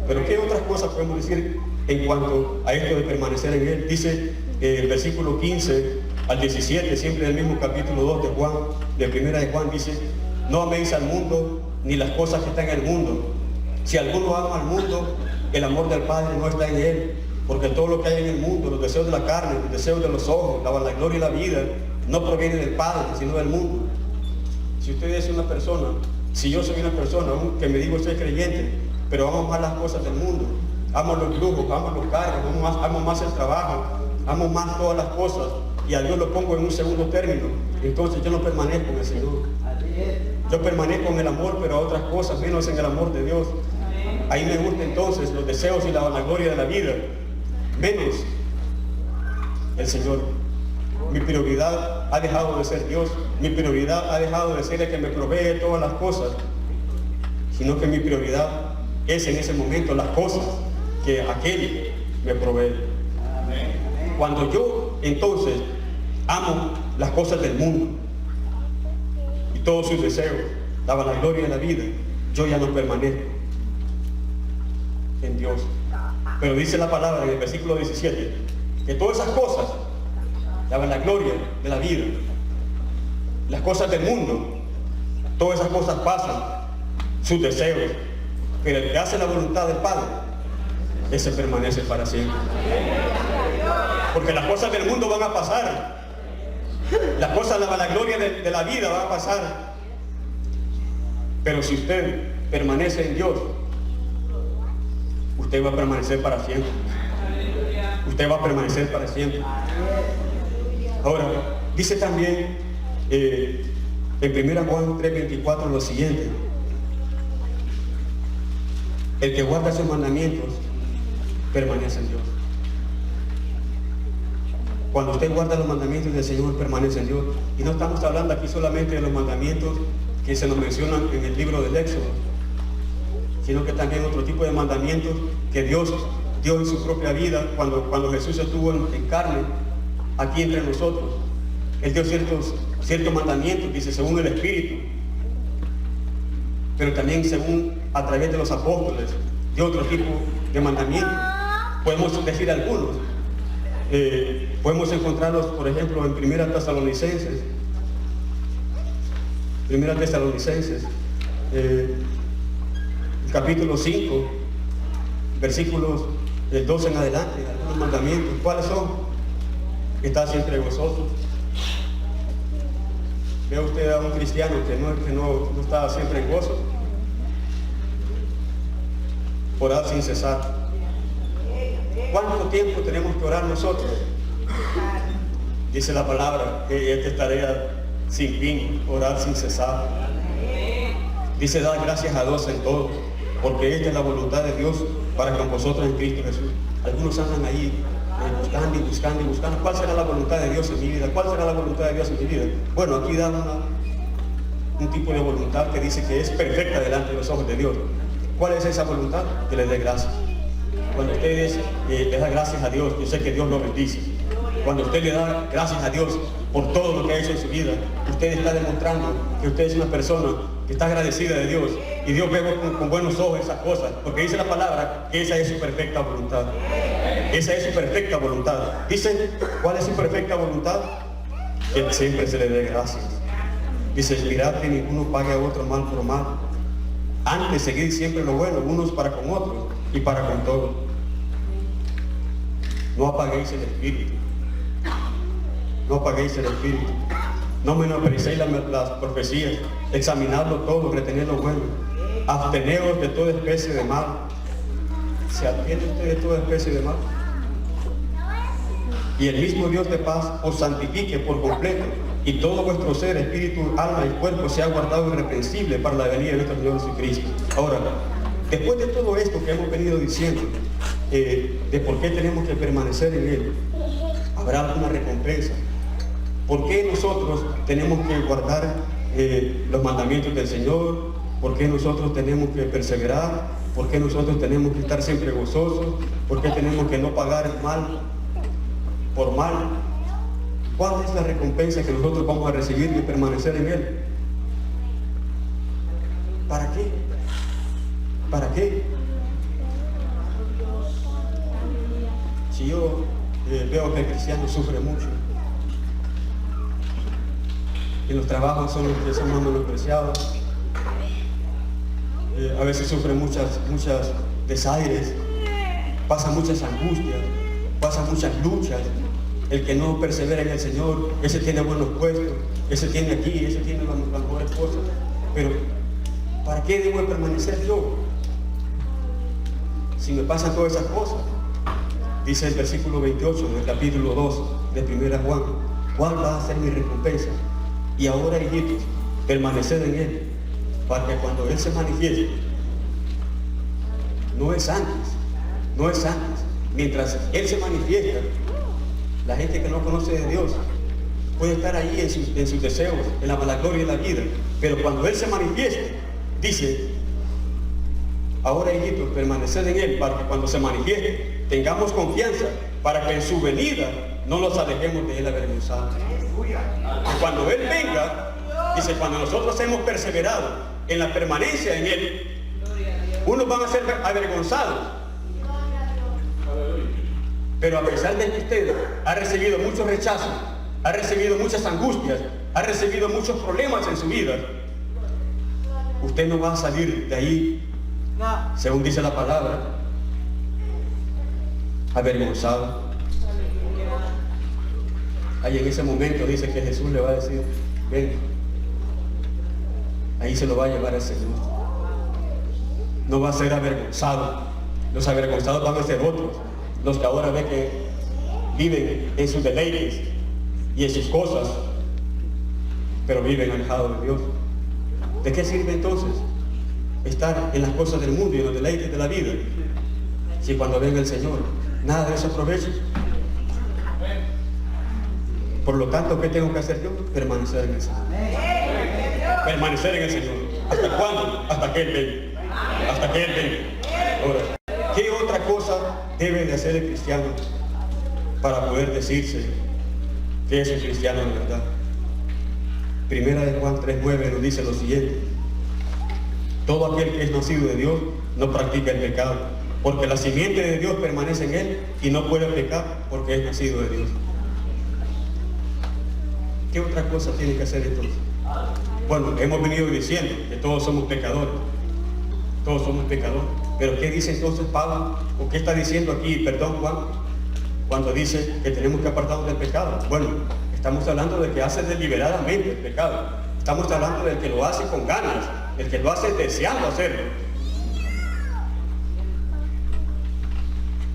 Pero ¿qué otras cosas podemos decir en cuanto a esto de permanecer en Él? Dice el versículo 15 al 17, siempre del mismo capítulo 2 de Juan, de primera de Juan, dice, no améis al mundo ni las cosas que están en el mundo. Si alguno ama al mundo, el amor del Padre no está en él. Porque todo lo que hay en el mundo, los deseos de la carne, los deseos de los ojos, la vanagloria y la vida, no proviene del Padre, sino del mundo. Si usted es una persona, si yo soy una persona que me digo soy creyente, pero amo más las cosas del mundo, amo los lujos, amo los carros, amo más el trabajo, amo más todas las cosas, y a Dios lo pongo en un segundo término, entonces yo no permanezco en el Señor. Yo permanezco en el amor, pero a otras cosas, menos en el amor de Dios. Ahí me gustan entonces los deseos y la vanagloria de la vida, menos el Señor. Mi prioridad ha dejado de ser Dios, mi prioridad ha dejado de ser el que me provee todas las cosas, sino que mi prioridad es en ese momento las cosas que aquel me provee. Cuando yo entonces amo las cosas del mundo y todos sus deseos, la vanagloria de la vida, yo ya no permanezco en Dios. Pero dice la palabra en el versículo 17 que todas esas cosas, la vanagloria de la vida, las cosas del mundo, todas esas cosas pasan, sus deseos, pero el que hace la voluntad del Padre, ese permanece para siempre. Porque las cosas del mundo van a pasar, las cosas, la vanagloria de la vida va a pasar, pero si usted permanece en Dios, usted va a permanecer para siempre. Usted va a permanecer para siempre. Ahora, dice también en 1 Juan 3:24 lo siguiente: el que guarda sus mandamientos permanece en Dios. Cuando usted guarda los mandamientos del Señor, permanece en Dios. Y no estamos hablando aquí solamente de los mandamientos que se nos mencionan en el libro del Éxodo, sino que también otro tipo de mandamientos que Dios dio en su propia vida cuando Jesús estuvo en carne aquí entre nosotros. Él dio ciertos mandamientos, dice, según el Espíritu, pero también según a través de los apóstoles dio otro tipo de mandamientos. Podemos decir algunos, podemos encontrarlos, por ejemplo, en 1 Tesalonicenses, capítulo 5, versículos del 12 en adelante, algunos mandamientos. ¿Cuáles son? Está siempre gozoso. ¿Ve usted a un cristiano que no está siempre en gozo? Orar sin cesar. ¿Cuánto tiempo tenemos que orar nosotros? Dice la palabra que esta es tarea sin fin, orar sin cesar. Dice, dar gracias a Dios en todo, porque esta es la voluntad de Dios para con vosotros en Cristo Jesús. Algunos andan ahí buscando. ¿Cuál será la voluntad de Dios en mi vida? ¿Cuál será la voluntad de Dios en mi vida? Bueno, aquí da un tipo de voluntad que dice que es perfecta delante de los ojos de Dios. ¿Cuál es esa voluntad? Que le dé gracias. Cuando ustedes le da gracias a Dios, yo sé que Dios lo bendice. Cuando usted le da gracias a Dios por todo lo que ha hecho en su vida, usted está demostrando que usted es una persona que está agradecida de Dios, y Dios ve con buenos ojos esas cosas, porque dice la palabra que esa es su perfecta voluntad. Esa es su perfecta voluntad. Dice, ¿cuál es su perfecta voluntad? Que siempre se le dé gracias. Dice, mirad que ninguno pague a otro mal por mal. Antes seguid siempre lo bueno, unos para con otros y para con todos. No apaguéis el espíritu. No apaguéis el espíritu. No menosprecéis las profecías. Examinadlo todo, retened lo bueno. Absteneos de toda especie de mal. ¿Se abstiene usted de toda especie de mal? Y el mismo Dios de paz os santifique por completo, y todo vuestro ser, espíritu, alma y cuerpo sea guardado irreprensible para la venida de nuestro Señor Jesucristo. Ahora, después de todo esto que hemos venido diciendo, de por qué tenemos que permanecer en Él, habrá alguna recompensa. ¿Por qué nosotros tenemos que guardar los mandamientos del Señor? ¿Por qué nosotros tenemos que perseverar? ¿Por qué nosotros tenemos que estar siempre gozosos? ¿Por qué tenemos que no pagar mal por mal? ¿Cuál es la recompensa que nosotros vamos a recibir y permanecer en Él? ¿Para qué? ¿Para qué? Si yo veo que el cristiano sufre mucho, y los trabajos son los que son más menospreciados, a veces sufre muchas desaires, pasa muchas angustias, pasa muchas luchas. El que no persevera en el Señor, ese tiene buenos puestos, ese tiene aquí, ese tiene las mejores cosas. Pero, ¿para qué debo de permanecer yo? Si me pasan todas esas cosas. Dice el versículo 28 del capítulo 2 de 1 Juan, ¿cuál va a ser mi recompensa? Y ahora, hijitos, permaneced en Él, para que cuando Él se manifieste, no es antes. Mientras Él se manifiesta, la gente que no conoce de Dios puede estar ahí en sus deseos, en la vanagloria de la vida. Pero cuando Él se manifieste, dice, ahora, hijitos, permaneced en Él, para que cuando se manifieste, tengamos confianza, para que en su venida no nos alejemos de Él avergonzados. Y cuando Él venga, dice, cuando nosotros hemos perseverado en la permanencia en Él, unos van a ser avergonzados. Pero a pesar de que usted ha recibido muchos rechazos, ha recibido muchas angustias, ha recibido muchos problemas en su vida, usted no va a salir de ahí, según dice la palabra, avergonzado. Ahí en ese momento dice que Jesús le va a decir, ven, ahí se lo va a llevar el Señor. No va a ser avergonzado. Los avergonzados van a ser otros, los que ahora ven que viven en sus deleites y en sus cosas, pero viven alejados de Dios. ¿De qué sirve entonces estar en las cosas del mundo y en los deleites de la vida, si cuando venga el Señor nada de eso aprovecha? Por lo tanto, ¿qué tengo que hacer yo? Permanecer en el Señor. Permanecer en el Señor. ¿Hasta cuándo? Hasta que Él venga. Hasta que Él venga. Ahora, ¿qué otra cosa debe de hacer el cristiano para poder decirse que es un cristiano de verdad? Primera de Juan 3:9 nos dice lo siguiente: todo aquel que es nacido de Dios no practica el pecado, porque la simiente de Dios permanece en él y no puede pecar porque es nacido de Dios. ¿Qué otra cosa tiene que hacer entonces? Bueno, hemos venido diciendo que todos somos pecadores. Todos somos pecadores. Pero ¿qué dice entonces Pablo? ¿O qué está diciendo aquí, perdón, Juan, cuando dice que tenemos que apartarnos del pecado? Bueno, estamos hablando de que hace deliberadamente el pecado. Estamos hablando del que lo hace con ganas, el que lo hace deseando hacerlo.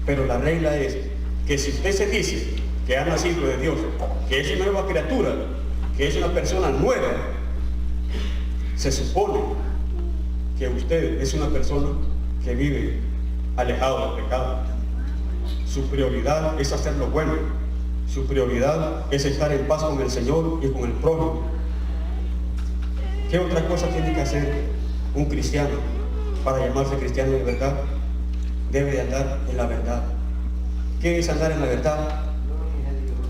Pero la regla es que si usted se dice que ha nacido de Dios, que es una nueva criatura, que es una persona nueva, se supone que usted es una persona que vive alejado del pecado. Su prioridad es hacer lo bueno. Su prioridad es estar en paz con el Señor y con el prójimo. ¿Qué otra cosa tiene que hacer un cristiano para llamarse cristiano de verdad? Debe de andar en la verdad. ¿Qué es andar en la verdad?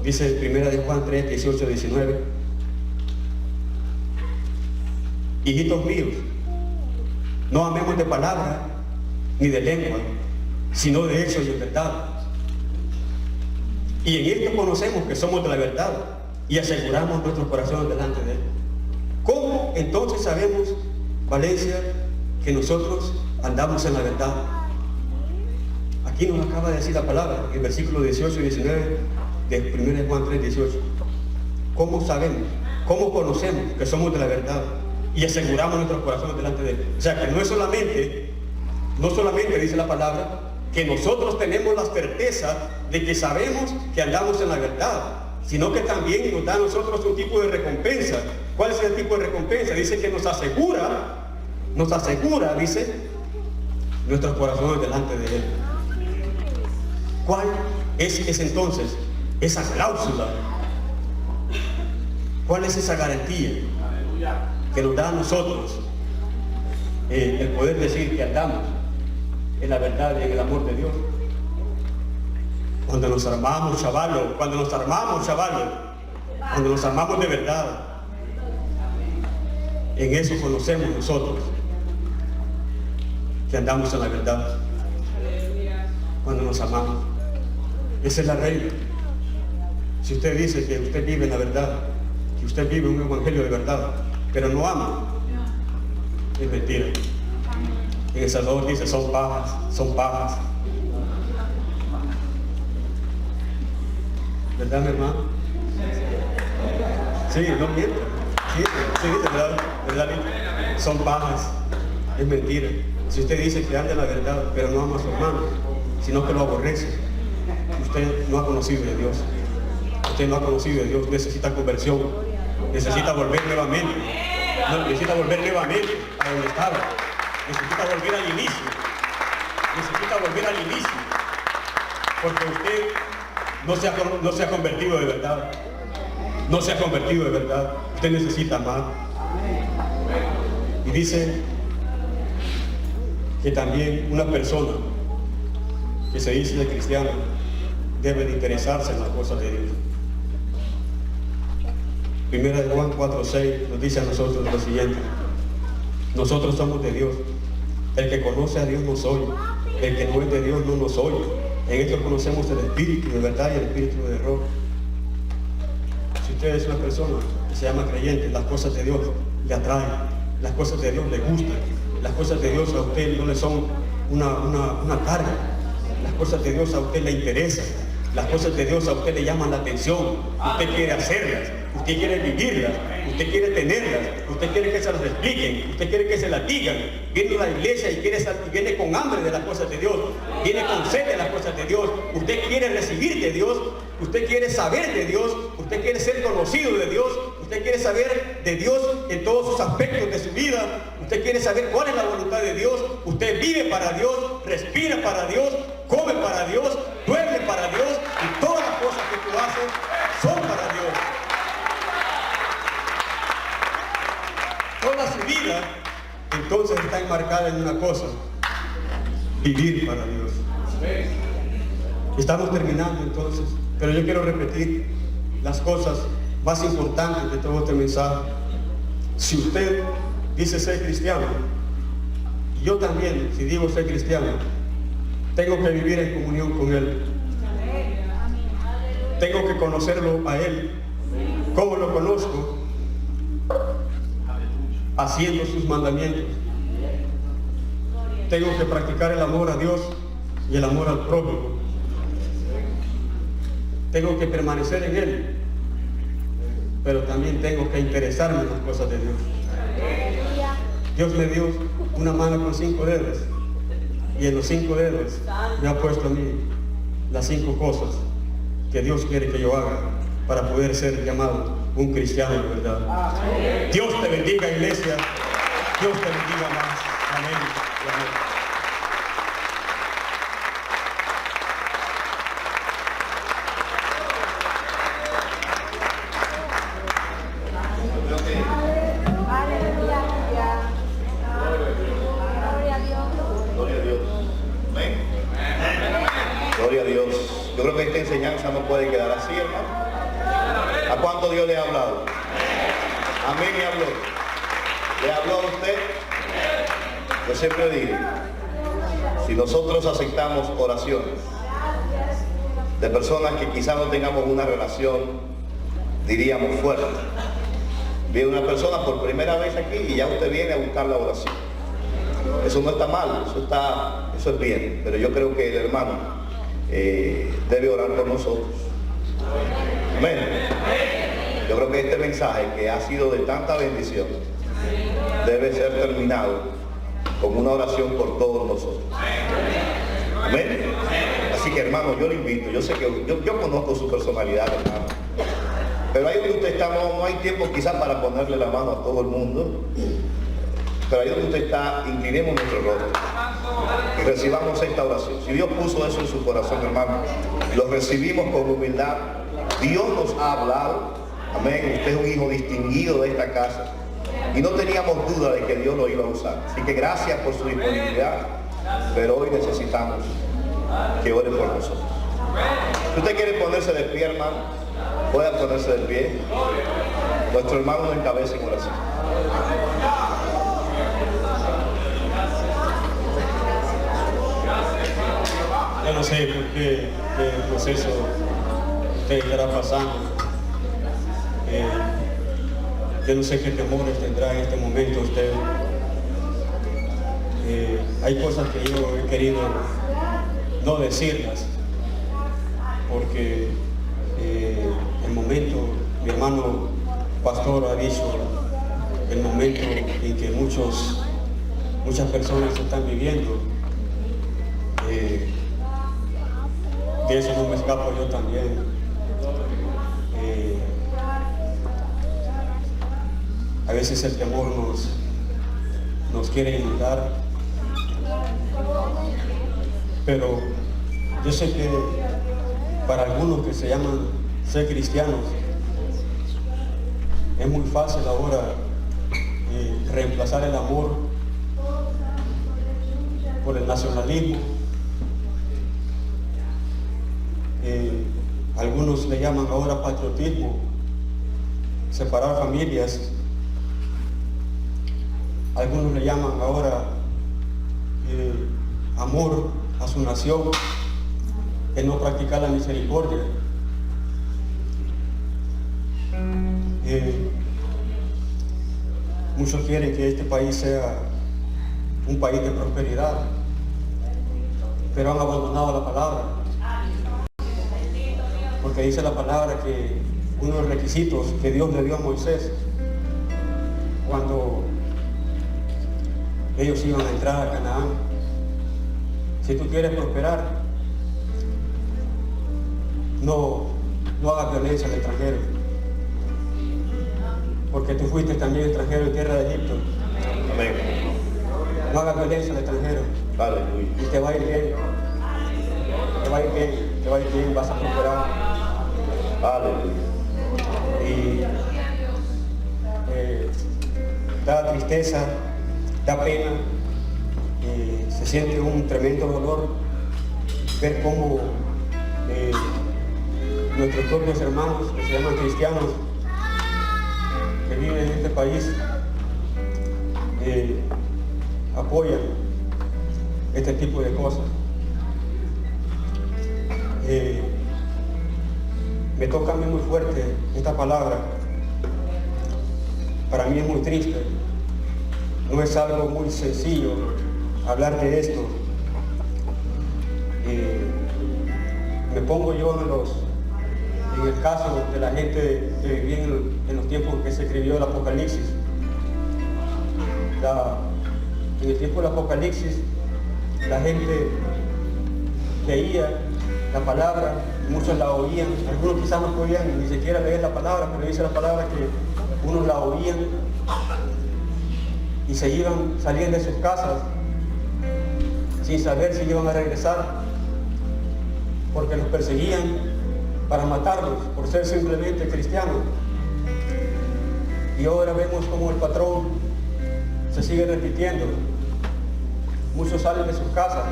Dice 1 de Juan 3, 18, 19. Hijitos míos, no amemos de palabra ni de lengua, sino de hechos y de verdad. Y en esto conocemos que somos de la verdad y aseguramos nuestros corazones delante de Él. ¿Cómo entonces sabemos, Valencia, que nosotros andamos en la verdad? Aquí nos acaba de decir la palabra, en versículos 18 y 19 de 1 Juan 3, 18. ¿Cómo sabemos? ¿Cómo conocemos que somos de la verdad y aseguramos nuestros corazones delante de Él? O sea que no solamente dice la palabra que nosotros tenemos la certeza de que sabemos que andamos en la verdad, sino que también nos da a nosotros un tipo de recompensa. ¿Cuál es el tipo de recompensa? Dice que nos asegura, dice, nuestros corazones delante de Él. ¿Cuál es entonces esa cláusula? ¿Cuál es esa garantía que nos da a nosotros el poder decir que andamos en la verdad y en el amor de Dios? Cuando nos armamos, chavalos, cuando nos armamos de verdad, en eso conocemos nosotros que andamos en la verdad. Cuando nos amamos, esa es la regla. Si usted dice que usted vive en la verdad, que usted vive un evangelio de verdad, pero no ama, es mentira. En El Salvador dice, son pajas. ¿Verdad, mi hermano? Sí, no miento. Sí, ¿verdad? Son pajas, es mentira. Si usted dice que anda en la verdad, pero no ama a su hermano, sino que lo aborrece, usted no ha conocido de Dios. Usted no ha conocido de Dios, necesita conversión, necesita volver nuevamente. No, necesita volver nuevamente a donde estaba. Necesita volver al inicio. Necesita volver al inicio. Porque usted no se ha convertido de verdad. No se ha convertido de verdad. Usted necesita amar. Y dice que también una persona que se dice de cristiano debe de interesarse en las cosas de Dios. Primera de Juan 4:6 nos dice a nosotros lo siguiente: nosotros somos de Dios. El que conoce a Dios nos oye. El que no es de Dios no nos oye. En esto conocemos el espíritu de verdad y el espíritu de error. Si usted es una persona que se llama creyente, las cosas de Dios le atraen, las cosas de Dios le gustan, las cosas de Dios a usted no le son una carga, las cosas de Dios a usted le interesan, las cosas de Dios a usted le llaman la atención, usted quiere hacerlas, usted quiere vivirlas, usted quiere tenerlas, usted quiere que se las expliquen, usted quiere que se las digan. Viene a la iglesia y viene con hambre de las cosas de Dios, viene con sed de las cosas de Dios. Usted quiere recibir de Dios, usted quiere saber de Dios, usted quiere ser conocido de Dios, usted quiere saber de Dios en todos sus aspectos de su vida, usted quiere saber cuál es la voluntad de Dios, usted vive para Dios, respira para Dios, come para Dios, duerme para Dios, y todas las cosas que tú haces son para Dios. Toda su vida entonces está enmarcada en una cosa: vivir para Dios. Estamos terminando entonces, pero yo quiero repetir las cosas más importantes de todo este mensaje. Si usted dice ser cristiano, y yo también, si digo ser cristiano, tengo que vivir en comunión con Él. Tengo que conocerlo a Él. ¿Cómo lo conozco? Haciendo sus mandamientos. Tengo que practicar el amor a Dios y el amor al prójimo. Tengo que permanecer en Él, pero también tengo que interesarme en las cosas de Dios. Dios me dio una mano con 5 dedos, y en los 5 dedos me ha puesto a mí las 5 cosas que Dios quiere que yo haga para poder ser llamado un cristiano de verdad. Dios te bendiga, iglesia. Dios te bendiga más. Amén y amén. Gloria a Dios. Yo creo que esta enseñanza no puede quedar así, hermano. ¿A cuánto Dios le ha hablado? A mí me habló. ¿Le habló a usted? Yo siempre digo, si nosotros aceptamos oraciones de personas que quizás no tengamos una relación, diríamos, fuerte. Viene una persona por primera vez aquí y ya usted viene a buscar la oración. Eso no está mal, eso es bien, pero yo creo que el hermano debe orar por nosotros. Amén. Yo creo que este mensaje, que ha sido de tanta bendición, debe ser terminado con una oración por todos nosotros. Amén. Así que, hermano, yo le invito. Yo sé que yo conozco su personalidad, hermano, pero ahí donde usted está no hay tiempo quizás para ponerle la mano a todo el mundo. Pero ahí donde usted está, inclinemos nuestro rostro y recibamos esta oración. Si Dios puso eso en su corazón, hermano, lo recibimos con humildad. Dios nos ha hablado. Amén. Usted es un hijo distinguido de esta casa y no teníamos duda de que Dios lo iba a usar. Así que gracias por su disponibilidad, pero hoy necesitamos que ore por nosotros. Si usted quiere ponerse de pie, hermano, pueda ponerse de pie. Nuestro hermano nos encabeza en oración. Yo no sé por qué proceso usted estará pasando. Yo no sé qué temores tendrá en este momento usted. Hay cosas que yo he querido no decirlas, porque el momento, mi hermano pastor ha dicho, el momento en que muchas personas están viviendo. De eso no me escapo yo también. A veces el temor nos quiere inundar, pero yo sé que para algunos que se llaman ser cristianos es muy fácil ahora reemplazar el amor por el nacionalismo. Algunos le llaman ahora patriotismo, separar familias. Algunos le llaman ahora amor a su nación, el no practicar la misericordia. Muchos quieren que este país sea un país de prosperidad, pero han abandonado la palabra. Porque dice la palabra que uno de los requisitos que Dios le dio a Moisés cuando ellos iban a entrar a Canaán: si tú quieres prosperar, no hagas violencia al extranjero, porque tú fuiste también extranjero en tierra de Egipto. Amén. No hagas violencia al extranjero. Aleluya. Y te va a ir bien. Te va a ir bien, te va a ir bien, vas a prosperar. Aleluya. Y da tristeza, da pena, se siente un tremendo dolor ver cómo nuestros propios hermanos que se llaman cristianos, que viven en este país, apoyan este tipo de cosas. Me toca a mí muy fuerte esta palabra. Para mí es muy triste. No es algo muy sencillo hablar de esto. Me pongo yo en el caso de la gente que vivía en los tiempos en que se escribió el Apocalipsis. En el tiempo del Apocalipsis, la gente leía la palabra, muchos la oían, algunos quizás no podían ni siquiera leer la palabra, pero dice la palabra que unos la oían y salían de sus casas sin saber si iban a regresar, porque los perseguían para matarlos por ser simplemente cristianos. Y ahora vemos como el patrón se sigue repitiendo. Muchos salen de sus casas,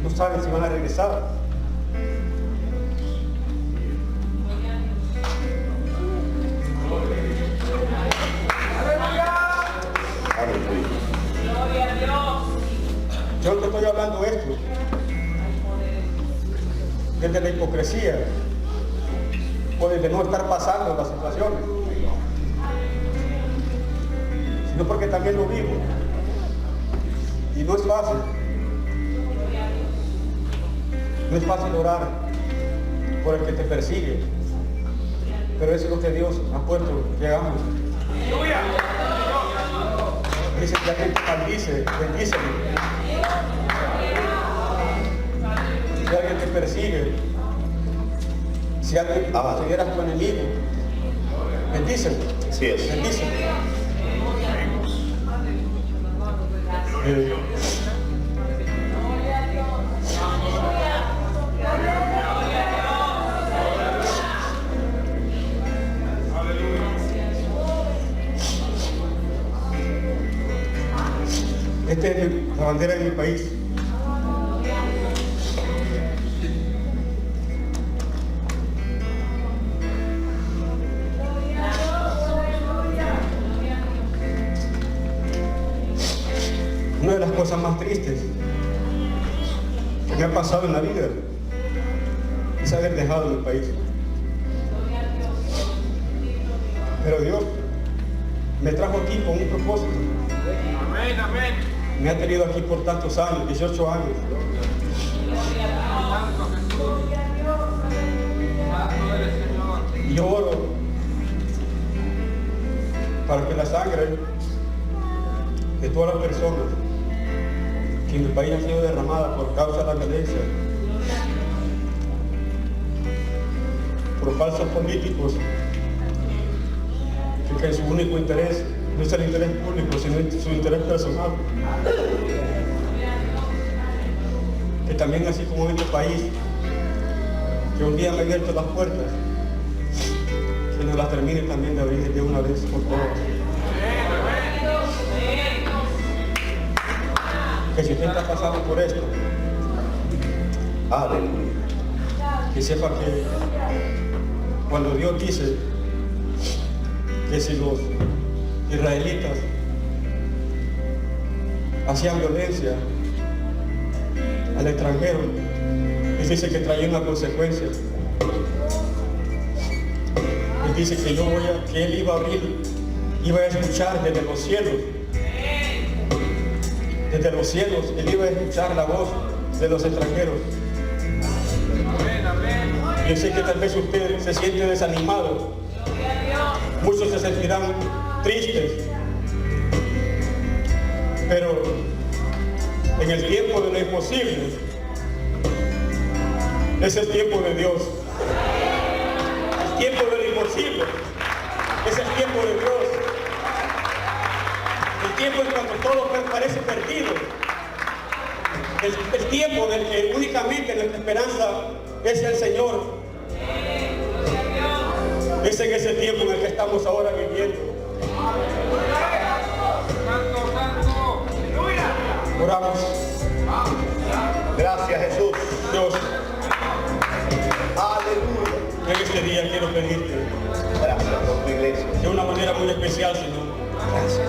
no saben si van a regresar. Yo no te estoy hablando de esto desde la hipocresía o desde no estar pasando las situaciones, sino porque también lo vivo y no es fácil. No es fácil orar por el que te persigue, pero eso es lo que Dios ha puesto que hagamos. Dice que alguien te maldice, bendícele. Si alguien te persigue, si alguien te consideras tu enemigo, bendícele. Así es. Bendícele. Esta es la bandera de mi país. Una de las cosas más tristes que me ha pasado en la vida es haber dejado mi país. Pero Dios me trajo aquí con un propósito. Amén, amén. Me ha tenido aquí por tantos años, 18 años. Y oro para que la sangre de todas las personas que en el país han sido derramadas por causa de la violencia, por falsos políticos, que su único interés no es el interés público, sino su interés personal. Que también, así como en este país, que un día me ha abierto las puertas, que nos las termine también de abrir de una vez por todas. Que si usted está pasando por esto, Aleluya. que sepa que cuando Dios dice que si los israelitas hacían violencia al extranjero, les dice que traía una consecuencia. Les dice que que Él iba a abrir, iba a escuchar desde los cielos. Desde los cielos, Él iba a escuchar la voz de los extranjeros. Yo sé que tal vez usted se siente desanimado. Muchos se sentirán tristes. Pero en el tiempo de lo imposible, es el tiempo de Dios. El tiempo de lo imposible es el tiempo de Dios. El tiempo es cuando todo parece perdido. El tiempo en el que únicamente nuestra esperanza es el Señor. Es en ese tiempo en el que estamos ahora viviendo. Oramos. Gracias, Jesús. Dios, Aleluya. en este día quiero pedirte Gracias por tu iglesia. de una manera muy especial, Señor, Gracias.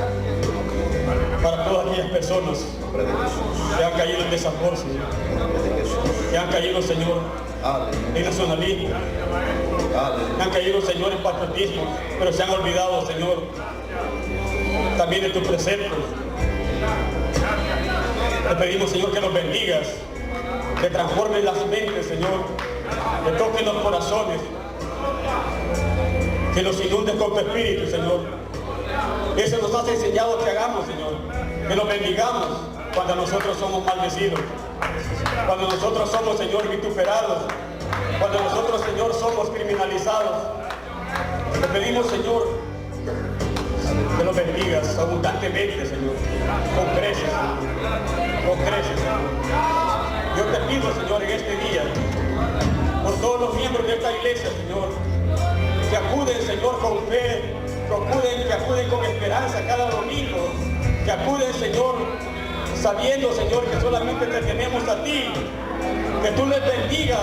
para todas aquellas personas En nombre de Jesús. que han caído en desamor, Señor, En nombre de Jesús. que han caído, Señor, Aleluya. en nacionalismo, que Aleluya. han caído, Señor, en patriotismo, pero se han olvidado, Señor, también de tus preceptos. Te pedimos, Señor, que los bendigas, que transformen las mentes, Señor, que toquen los corazones, que los inundes con tu espíritu, Señor. Eso nos has enseñado que hagamos, Señor, que los bendigamos cuando nosotros somos maldecidos, cuando nosotros somos, Señor, vituperados, cuando nosotros, Señor, somos criminalizados. Te pedimos, Señor, que los bendigas abundantemente, Señor, con creces, Señor, con creces, Señor. Yo te pido, Señor, en este día, por todos los miembros de esta iglesia, Señor, que acuden, Señor, con fe, que acuden con esperanza cada domingo, que acuden, Señor, sabiendo, Señor, que solamente te tenemos a ti, que tú les bendigas,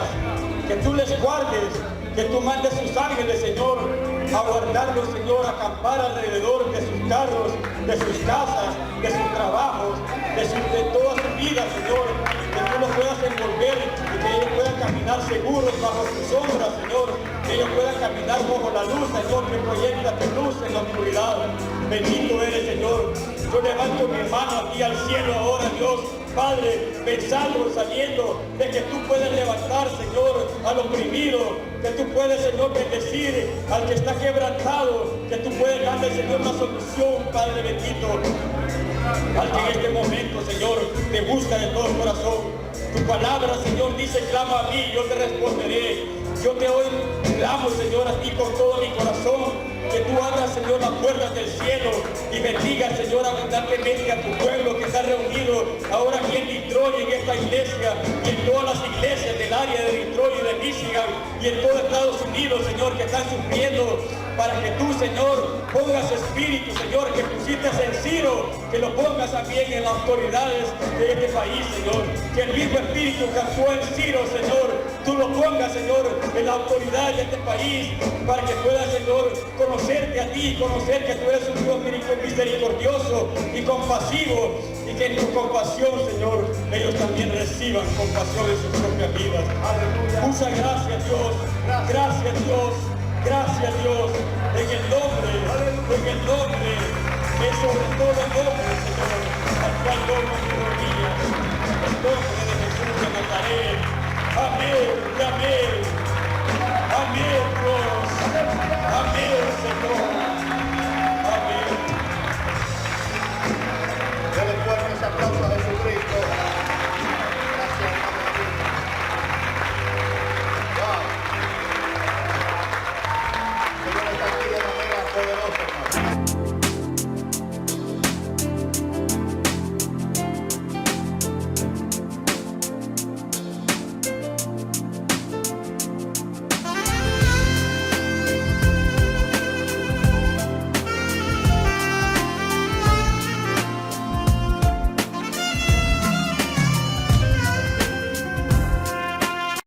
que tú les guardes, que tú mandes sus ángeles, Señor, a guardarlos, Señor, a acampar alrededor de sus carros, de sus casas, de sus trabajos, de toda su vida, Señor, que tú los puedas envolver y que ellos puedan caminar seguros bajo tu sombra, Señor, que ellos puedan caminar bajo la luz, Señor, que proyecta tu luz en la oscuridad. Bendito eres, Señor. Yo levanto mi mano aquí al cielo ahora, Dios, Padre, pensando, sabiendo de que tú puedes levantar, Señor, al oprimido, que tú puedes, Señor, bendecir al que está quebrantado, que tú puedes darle, Señor, una solución, Padre bendito, al que en este momento, Señor, te busca de todo corazón. Tu palabra, Señor, dice, clama a mí, yo te responderé. Yo te hoy clamo, Señor, a ti con todo mi corazón, que tú abras, Señor, las puertas del cielo y bendiga, Señor, abundantemente a tu pueblo que está reunido ahora aquí en Detroit, en esta iglesia, y en todas las iglesias del área de Detroit y de Michigan, y en todo Estados Unidos, Señor, que están sufriendo, para que tú, Señor, pongas espíritu, Señor, que pusiste en Ciro, que lo pongas también en las autoridades de este país, Señor, que el mismo espíritu que actuó en Ciro, Señor, tú lo pongas, Señor, en la autoridad de este país, para que puedas, Señor, conocerte a ti, conocer que tú eres un Dios misericordioso y compasivo, y que en tu compasión, Señor, ellos también reciban compasión en sus propias vidas. Muchas gracias, Dios. Gracias, Dios. Gracias, Dios. En el nombre, es sobre todo el nombre, Señor, al cual doy mis rodillas. En el nombre de Jesús de Nazaret. Amén y amén. Amén, Dios. Amén.